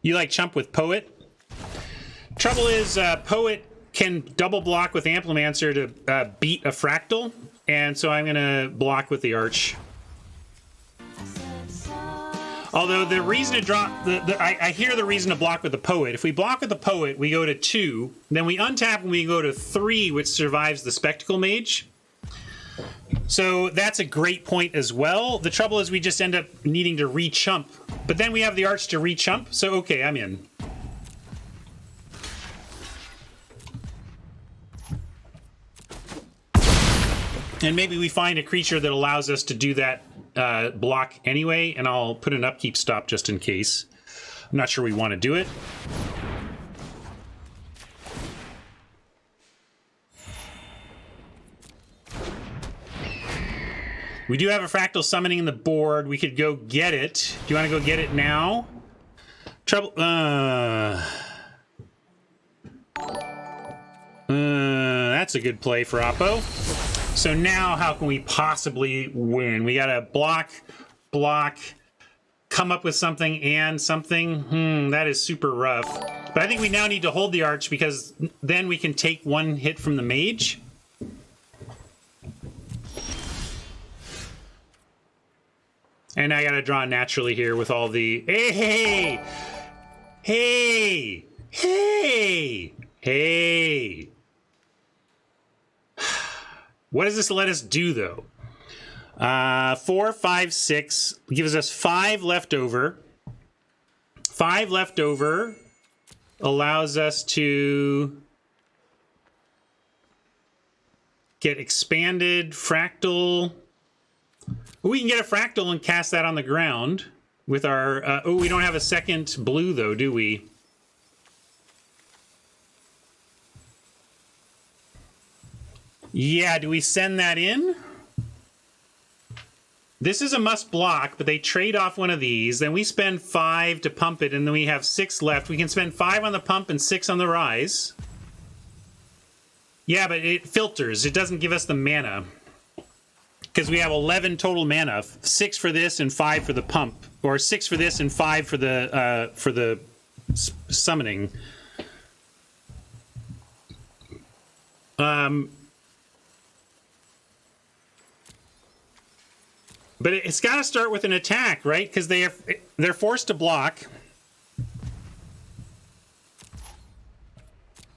You like chump with Poet? Trouble is, Poet can double block with Amplimancer to beat a Fractal, and so I'm gonna block with the Arch. Although the reason to drop, I hear the reason to block with the Poet. If we block with the Poet, we go to 2, then we untap and we go to 3, which survives the Spectacle Mage. So that's a great point as well. The trouble is we just end up needing to re-chump, but then we have the Arch to re-chump, so okay, I'm in. And maybe we find a creature that allows us to do that block anyway, and I'll put an upkeep stop just in case. I'm not sure we want to do it. We do have a Fractal Summoning in the board. We could go get it. Do you want to go get it now? Trouble... that's a good play for Oppo. So now how can we possibly win? We gotta block, come up with something and something. That is super rough. But I think we now need to hold the Arch because then we can take one hit from the Mage. And I gotta draw naturally here with all the... Hey! Hey! Hey! Hey! What does this let us do, though? 4, 5, 6 gives us 5 left over. 5 left over allows us to get expanded, fractal. We can get a fractal and cast that on the ground with our... oh, we don't have a second blue, though, do we? Yeah, do we send that in? This is a must block, but they trade off one of these. Then we spend 5 to pump it, and then we have 6 left. We can spend 5 on the pump and 6 on the rise. Yeah, but it filters. It doesn't give us the mana. Because we have 11 total mana. 6 for this and 5 for the pump. Or 6 for this and 5 for the summoning. But it's got to start with an attack, right? Because they're forced to block.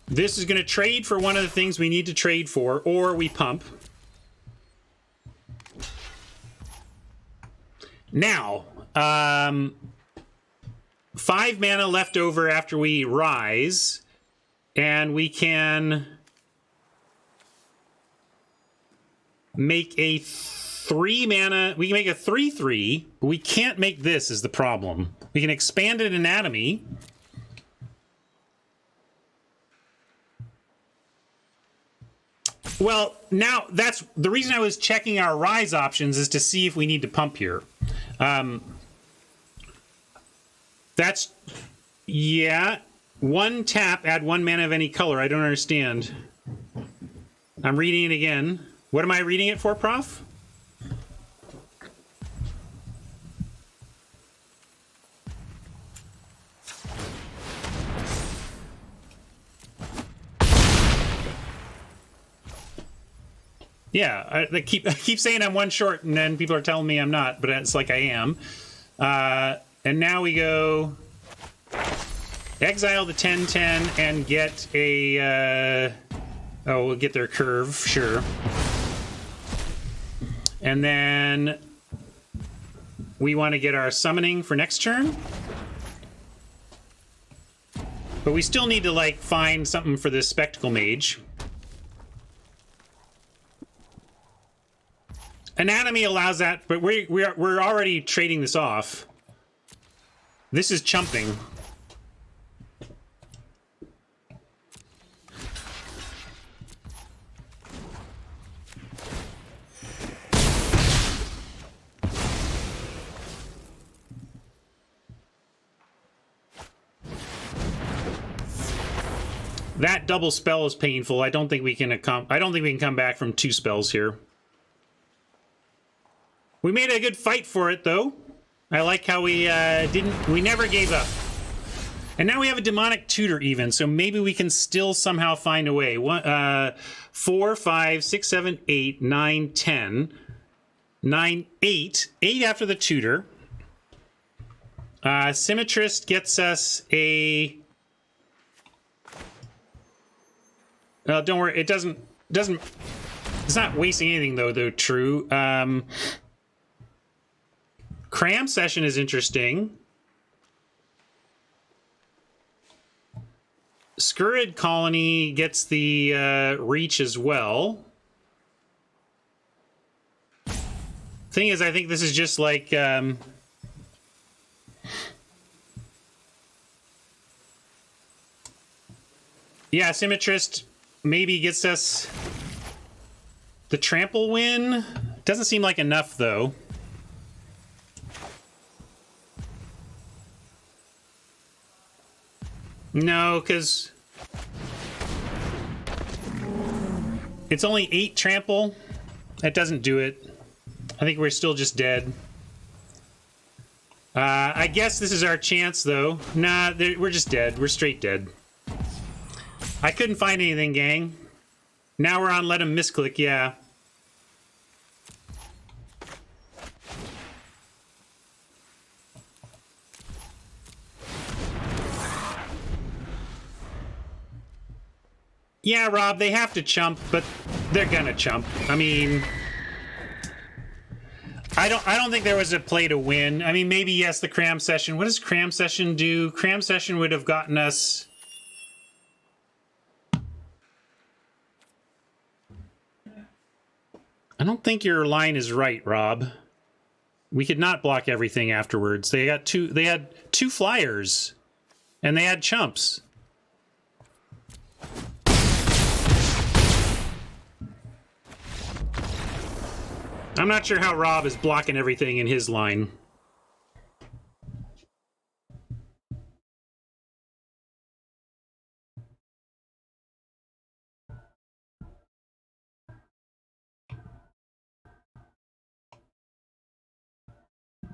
This is going to trade for one of the things we need to trade for, or we pump. Now, 5 mana left over after we rise, and we can make a 3 mana. We can make a 3/3, but we can't make this is the problem. We can expand an anatomy. Well, now that's the reason I was checking our rise options is to see if we need to pump here. That's, yeah, 1 tap, add 1 mana of any color. I don't understand. I'm reading it again. What am I reading it for, Prof? Yeah, I keep saying I'm 1 short, and then people are telling me I'm not, but it's like I am. And now we go exile the 10/10 and get a... oh, we'll get their curve, sure. And then we want to get our summoning for next turn. But we still need to, like, find something for this Spectacle Mage. Anatomy allows that, but we're already trading this off. This is chumping. That double spell is painful. I don't think we can come back from 2 spells here. We made a good fight for it, though. I like how we never gave up. And now we have a demonic tutor even, so maybe we can still somehow find a way. 4, 5, 6, 7, 8, 9, 10. 9, 8. 8 after the tutor. Symmetrist gets us a... don't worry, it doesn't... It's not wasting anything, though, true. Cram Session is interesting. Scurrid Colony gets the reach as well. Thing is, I think this is just like... yeah, Symmetrist maybe gets us the trample win. Doesn't seem like enough, though. No, because it's only 8 trample. That doesn't do it. I think we're still just dead. I guess this is our chance, though. Nah, we're just dead. We're straight dead. I couldn't find anything, gang. Now we're on let him misclick, yeah. Yeah, Rob, they have to chump, but they're gonna chump. I mean, I don't think there was a play to win. I mean, maybe yes, the Cram Session. What does Cram Session do? Cram Session would have gotten us... I don't think your line is right, Rob. We could not block everything afterwards. They had 2 flyers, and they had chumps. I'm not sure how Rob is blocking everything in his line.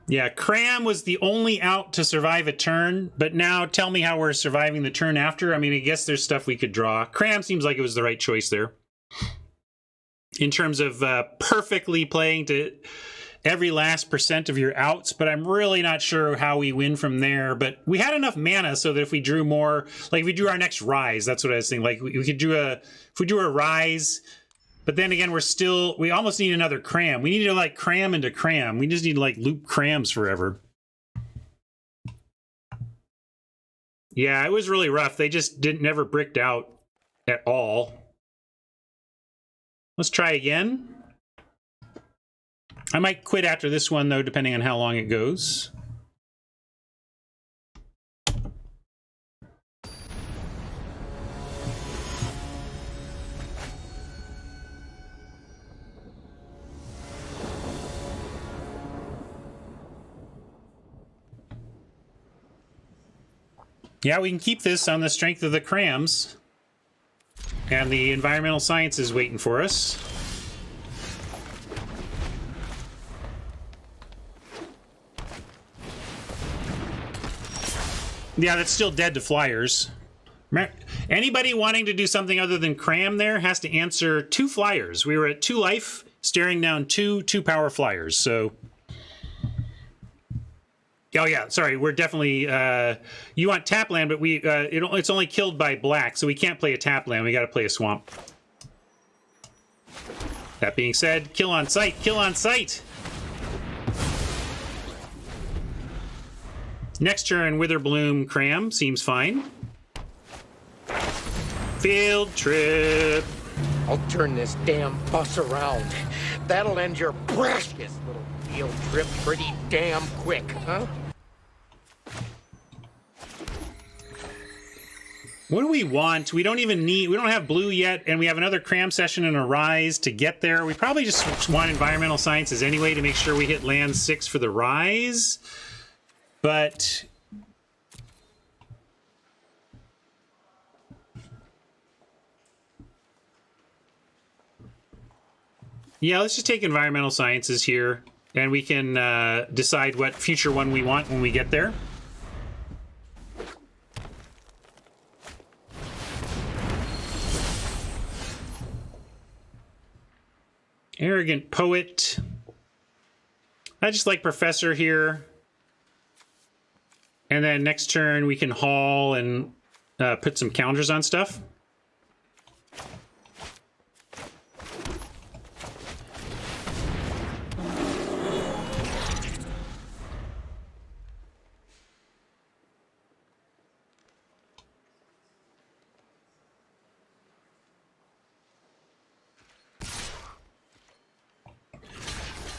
Yeah, Cram was the only out to survive a turn, but now tell me how we're surviving the turn after. I mean, I guess there's stuff we could draw. Cram seems like it was the right choice there. In terms of perfectly playing to every last % of your outs, but I'm really not sure how we win from there. But we had enough mana so that if we drew more, like if we drew our next Rise, that's what I was thinking. Like we could do if we drew a Rise, but then again, we almost need another Cram. We need to like cram into Cram. We just need to like loop Crams forever. Yeah, it was really rough. They just never bricked out at all. Let's try again. I might quit after this one, though, depending on how long it goes. Yeah, we can keep this on the strength of the Crams. And the environmental science is waiting for us. Yeah, that's still dead to flyers. Anybody wanting to do something other than Cram there has to answer 2 flyers. We were at 2 life, staring down 2 power flyers, so... Oh yeah, sorry, we're definitely, you want tap land, but it's only killed by black, so we can't play a tap land, we gotta play a swamp. That being said, kill on sight, kill on sight! Next turn, Witherbloom Cram, seems fine. Field trip. I'll turn this damn bus around. That'll end your precious little field trip pretty damn quick, huh? What do we want? We don't have blue yet, and we have another Cram Session and a Rise to get there. We probably just want environmental sciences anyway to make sure we hit land 6 for the Rise. But... yeah, let's just take environmental sciences here, and we can decide what future one we want when we get there. Arrogant Poet. I just like Professor here. And then next turn we can haul and put some counters on stuff.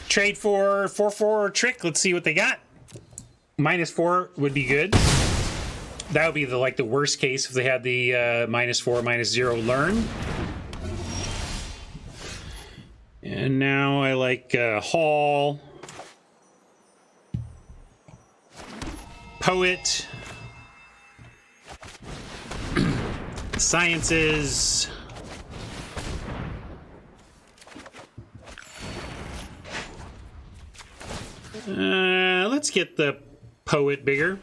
Trade for 4/4 trick. Let's see what they got. -4 would be good. That would be the worst case if they had the -4, -0 learn. And now I like Hall, Poet, Sciences. Let's get the Poet bigger.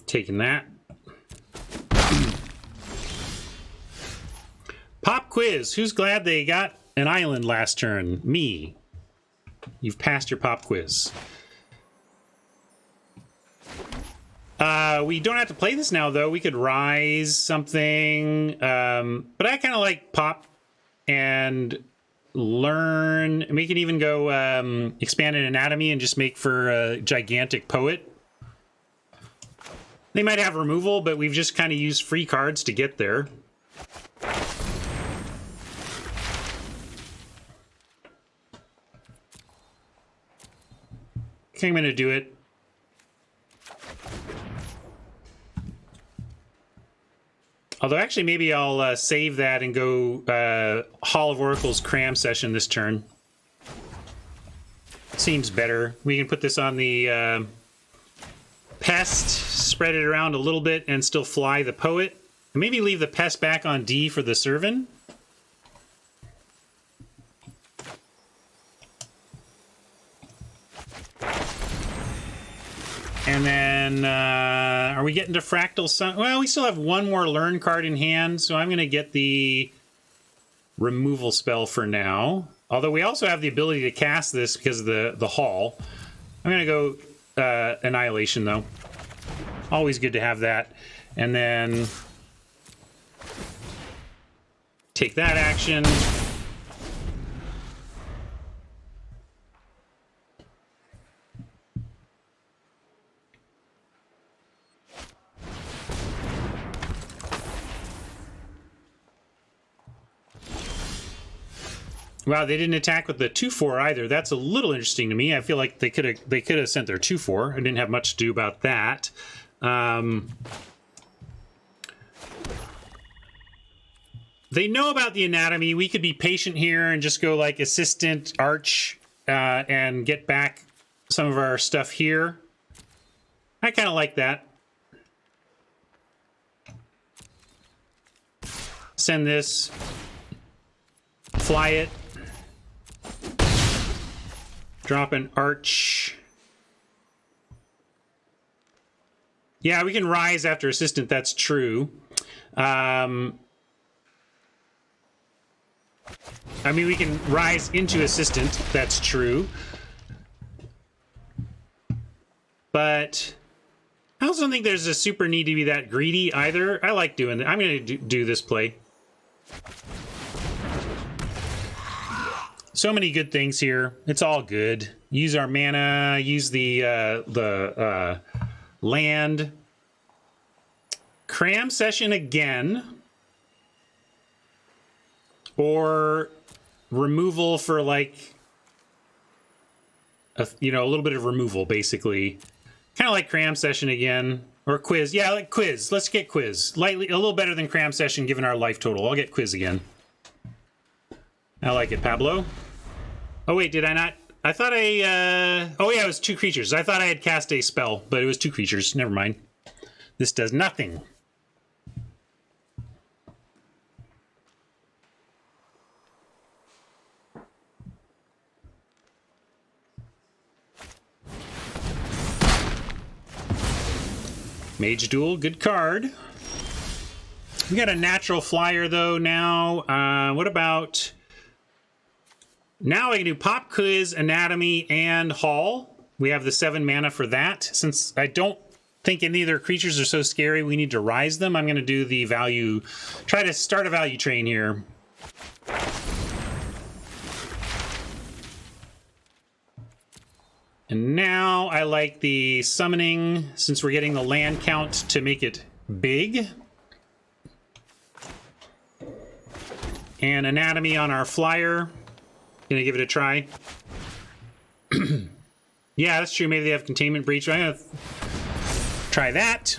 Taking that. Pop quiz. Who's glad they got an island last turn? Me. You've passed your pop quiz. We don't have to play this now, though. We could rise something. But I kind of like pop and learn. And we can even go expand an anatomy and just make for a gigantic Poet. They might have removal, but we've just kind of used free cards to get there. Okay, I'm going to do it. Although, actually, maybe I'll save that and go Hall of Oracles cram session this turn. Seems better. We can put this on the Pest, spread it around a little bit, and still fly the Poet. And maybe leave the Pest back on D for the Servan. And then, are we getting to Fractal Sun? Well, we still have one more Learn card in hand, so I'm going to get the removal spell for now. Although we also have the ability to cast this because of the Hall. I'm going to go Annihilation, though. Always good to have that. And then take that action. Wow, they didn't attack with the 2/4 either. That's a little interesting to me. I feel like they could have sent their 2/4. I didn't have much to do about that. They know about the anatomy. We could be patient here and just go like Assistant, Arch, and get back some of our stuff here. I kind of like that. Send this. Fly it. Drop an Arch. Yeah, we can rise after Assistant. That's true. I mean, we can rise into Assistant. That's true. But I also don't think there's a super need to be that greedy either. I like doing that. I'm going to do this play. So many good things here. It's all good. Use our mana. Use the land. Cram session again. Or removal for like, a little bit of removal, basically. Kind of like cram session again. Or quiz. Yeah, like quiz. Let's get quiz. Lightly, a little better than cram session given our life total. I'll get quiz again. I like it, Pablo. Oh, wait, did I not? I thought oh, yeah, it was 2 creatures. I thought I had cast a spell, but it was 2 creatures. Never mind. This does nothing. Mage Duel, good card. We got a natural flyer though now. What about... Now I can do Pop Quiz, Anatomy, and Hall. We have the 7 mana for that. Since I don't think any of their creatures are so scary we need to rise them, I'm going to do the value... Try to start a value train here. And now I like the summoning, since we're getting the land count to make it big. And Anatomy on our flyer. Gonna give it a try. Yeah, that's true. Maybe they have Containment Breach. I'm gonna try that.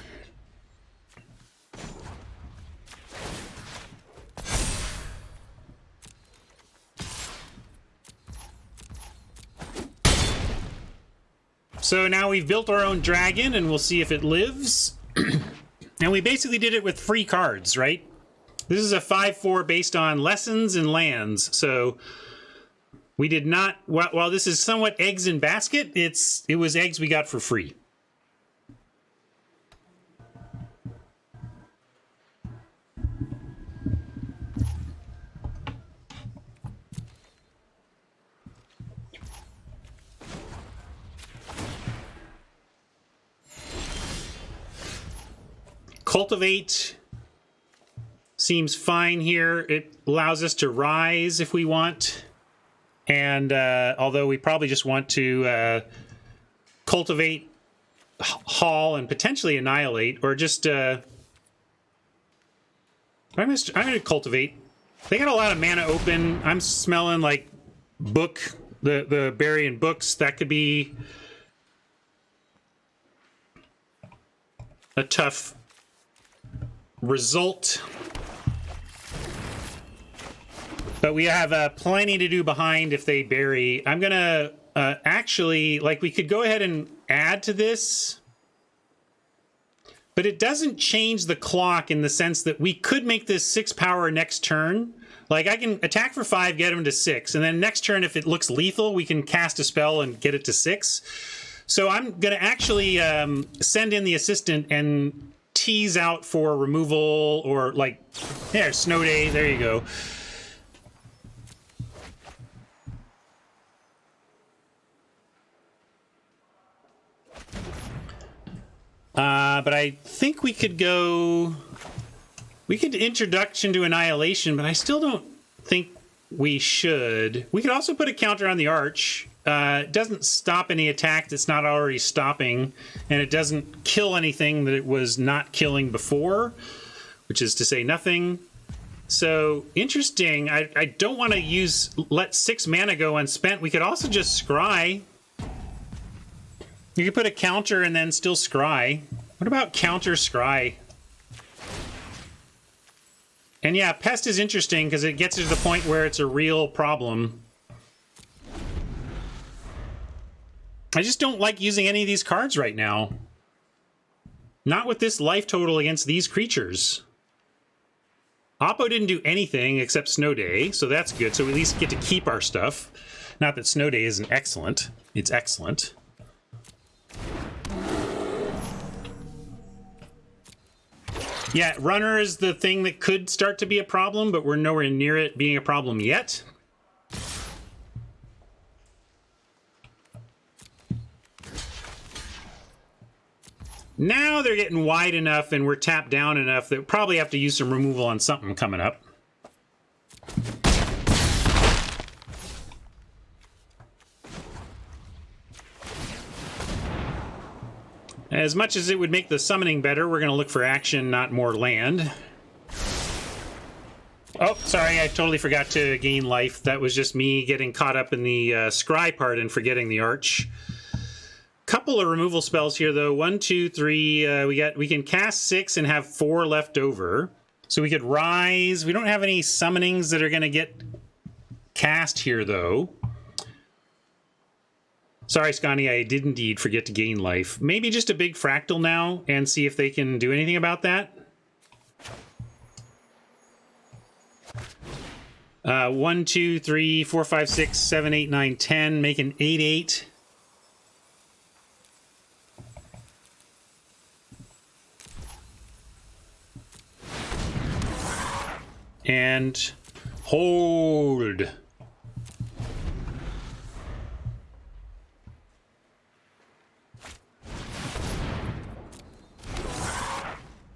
So now we've built our own dragon, and we'll see if it lives. And we basically did it with free cards, right? This is a 5/4 based on lessons and lands, so we did not... While this is somewhat eggs in basket, it was eggs we got for free. Cultivate seems fine here. It allows us to rise if we want. And although we probably just want to cultivate, haul, and potentially annihilate, or just... I'm going to cultivate. They got a lot of mana open. I'm smelling like book, the berry and books. That could be a tough result. But we have plenty to do behind if they bury. I'm going to actually, like, we could go ahead and add to this. But it doesn't change the clock in the sense that we could make this 6 power next turn. Like, I can attack for 5, get him to 6. And then next turn, if it looks lethal, we can cast a spell and get it to 6. So I'm going to actually send in the assistant and tease out for removal, or like, there, Snow Day, there you go. But I think we could go... We could Introduction to Annihilation, but I still don't think we should. We could also put a counter on the Arch. It doesn't stop any attack that's not already stopping, and it doesn't kill anything that it was not killing before, which is to say nothing. So, interesting. I don't want to let 6 mana go unspent. We could also just scry. You could put a counter and then still scry. What about counter scry? And yeah, Pest is interesting because it gets to the point where it's a real problem. I just don't like using any of these cards right now. Not with this life total against these creatures. Oppo didn't do anything except Snow Day, so that's good. So we at least get to keep our stuff. Not that Snow Day isn't excellent. It's excellent. Yeah, runner is the thing that could start to be a problem, but we're nowhere near it being a problem yet. Now they're getting wide enough and we're tapped down enough that we'll probably have to use some removal on something coming up. As much as it would make the summoning better, we're going to look for action, not more land. Oh, sorry, I totally forgot to gain life. That was just me getting caught up in the scry part and forgetting the Arch. Couple of removal spells here, though. 1, 2, 3. We can cast 6 and have 4 left over. So we could rise. We don't have any summonings that are going to get cast here, though. Sorry, Scotty, I did indeed forget to gain life. Maybe just a big fractal now and see if they can do anything about that. 1, 2, 3, 4, 5, 6, 7, 8, 9, 10. Make an 8, 8. and hold.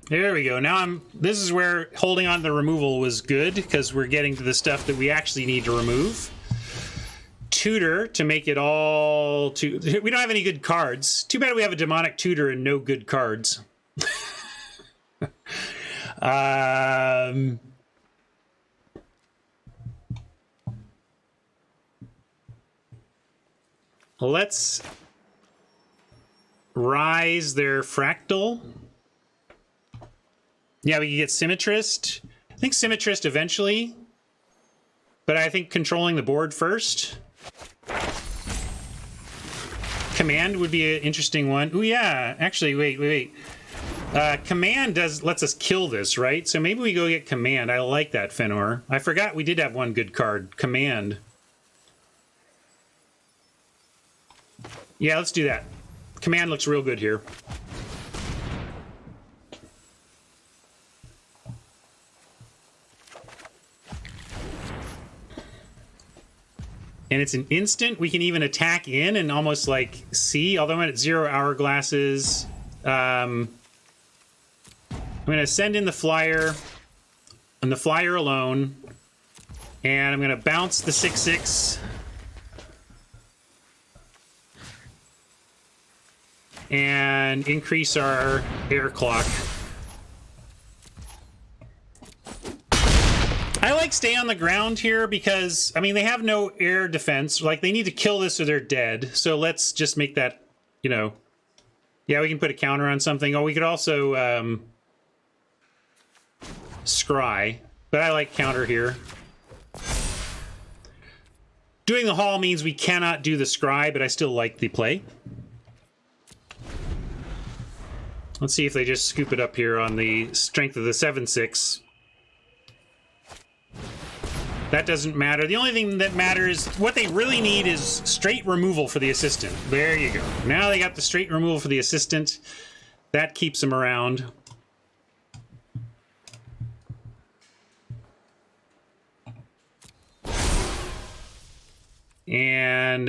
There we go. Now this is where holding on to the removal was good, because we're getting to the stuff that we actually need to remove. Tutor to make it all to. We don't have any good cards. Too bad we have a demonic tutor and no good cards. Let's rise their fractal. Yeah, we can get Symmetrist. I think Symmetrist eventually, but I think controlling the board first. Command would be an interesting one. Oh yeah, actually, wait. Command lets us kill this, right? So maybe we go get Command. I like that, Fenor. I forgot we did have one good card, Command. Yeah, let's do that. Command looks real good here. And it's an instant. We can even attack in and almost like see, although I'm at 0 hourglasses. I'm going to send in the flyer and the flyer alone. And I'm going to bounce the 6/6. And increase our air clock. I like stay on the ground here because, I mean, they have no air defense. Like, they need to kill this or they're dead. So let's just make that, you know. Yeah, we can put a counter on something. Oh, we could also scry. But I like counter here. Doing the haul means we cannot do the scry, but I still like the play. Let's see if they just scoop it up here on the strength of the 7/6. That doesn't matter. The only thing that matters, what they really need is straight removal for the assistant. There you go. Now they got the straight removal for the assistant. That keeps them around. And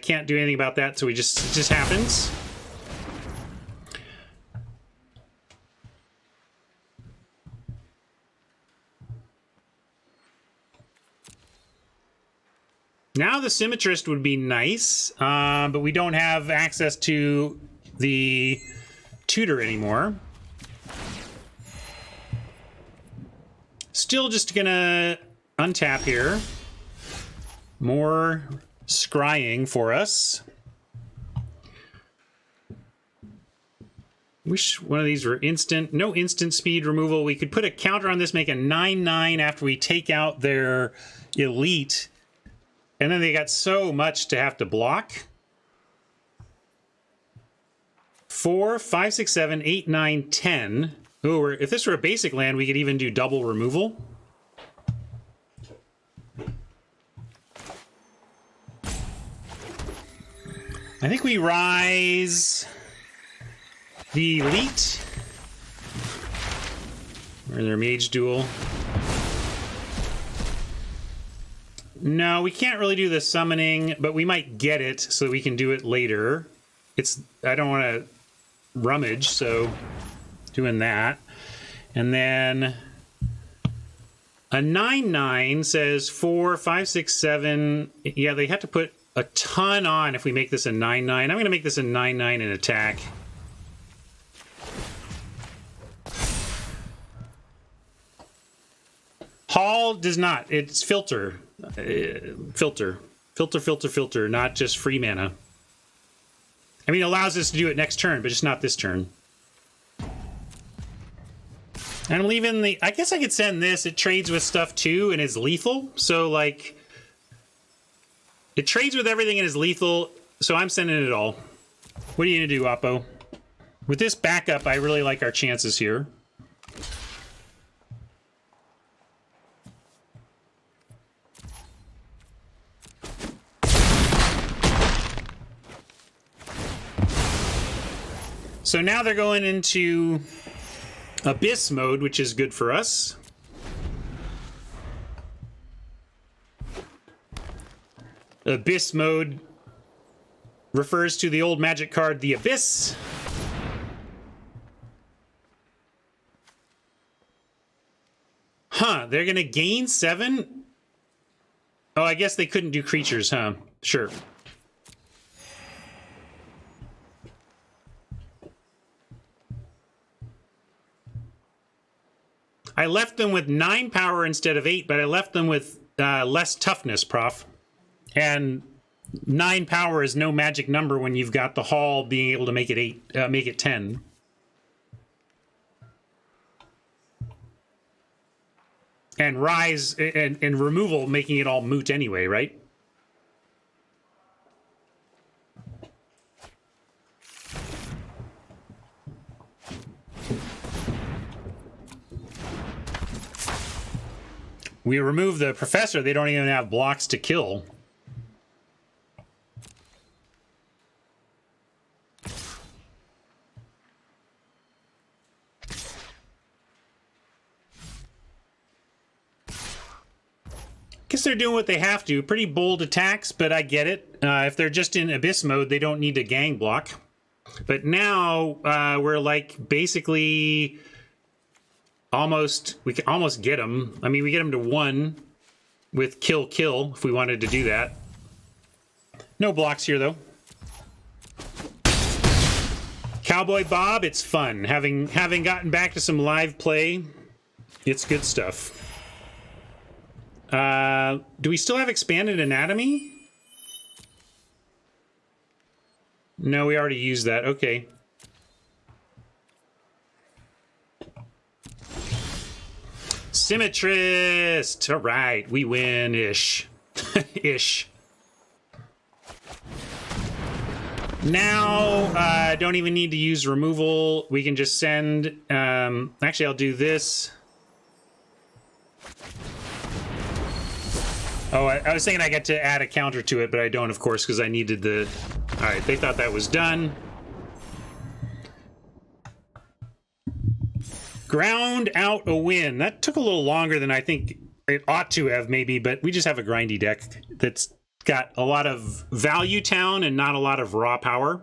can't do anything about that, so it just happens. Now the Symmetrist would be nice, but we don't have access to the tutor anymore. Still just gonna untap here. More scrying for us. Wish one of these were instant. No instant speed removal. We could put a counter on this, make a 9/9 after we take out their elite. And then they got so much to have to block. 4, 5, 6, 7, 8, 9, 10. Ooh, if this were a basic land, we could even do double removal. I think we rise the elite. Or their mage duel. No, we can't really do the summoning, but we might get it so that we can do it later. I don't want to rummage, so doing that. And then a 9/9 says 4, 5, 6, 7. Yeah, they have to put a ton on if we make this a 9/9. I'm going to make this a 9/9 and attack. Hall does not. It's filter. Filter, not just free mana. I mean, it allows us to do it next turn, but just not this turn. And I'm leaving the... I guess I could send this. It trades with stuff too, and is lethal. So, like... It trades with everything and is lethal, so I'm sending it all. What are you going to do, Oppo? With this backup, I really like our chances here. So now they're going into Abyss mode, which is good for us. Abyss mode refers to the old magic card, the Abyss. Huh, they're gonna gain 7? Oh, I guess they couldn't do creatures, huh? Sure. I left them with 9 power instead of 8, but I left them with less toughness, Prof. And 9 power is no magic number when you've got the Hall being able to make it 8, make it 10. And Rise and removal making it all moot anyway, right? We remove the Professor, they don't even have blocks to kill. Guess they're doing what they have to. Pretty bold attacks, but I get it. If they're just in Abyss mode, they don't need to gang block. But now we're like basically we can almost get them. I mean, we get them to 1 with kill if we wanted to do that. No blocks here though. Cowboy Bob, it's fun. Having gotten back to some live play, it's good stuff. Do we still have Expanded Anatomy? No, we already used that. Okay. Symmetrist! All right, we win-ish. Ish. Now, don't even need to use removal. We can just send... actually, I'll do this. Oh, I was thinking I get to add a counter to it, but I don't, of course, because I needed the... All right, they thought that was done. Ground out a win. That took a little longer than I think it ought to have, maybe, but we just have a grindy deck that's got a lot of value town and not a lot of raw power.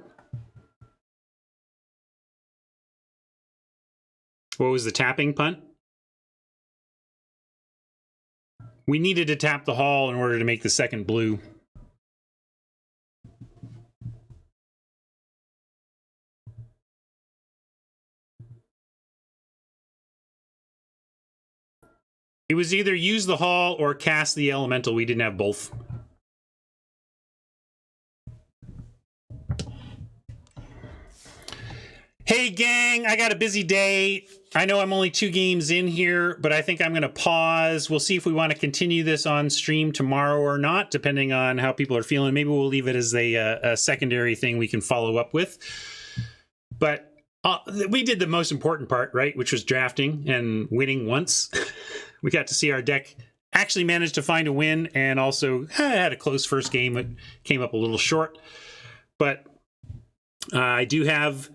What was the tapping punt? We needed to tap the Hall in order to make the second blue. It was either use the Hall or cast the Elemental. We didn't have both. Hey gang, I got a busy day. I know I'm only 2 games in here, but I think I'm going to pause. We'll see if we want to continue this on stream tomorrow or not, depending on how people are feeling. Maybe we'll leave it as a secondary thing we can follow up with. But we did the most important part, right? Which was drafting and winning once. We got to see our deck actually manage to find a win, and also had a close first game. It came up a little short. But I do have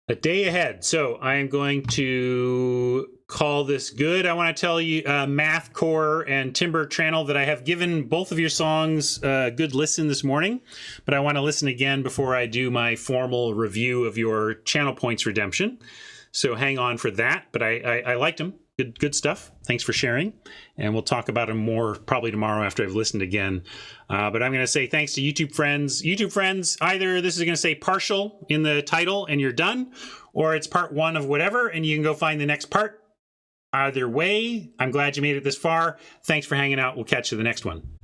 a day ahead, so I am going to call this good. I want to tell you, Math Core and Timber Trannel, that I have given both of your songs a good listen this morning, but I want to listen again before I do my formal review of your Channel Points redemption. So hang on for that, but I liked them. Good stuff. Thanks for sharing, and we'll talk about them more probably tomorrow after I've listened again. But I'm going to say thanks to YouTube friends. YouTube friends, either this is going to say partial in the title and you're done, or it's part 1 of whatever, and you can go find the next part. Either way, I'm glad you made it this far. Thanks for hanging out. We'll catch you the next one.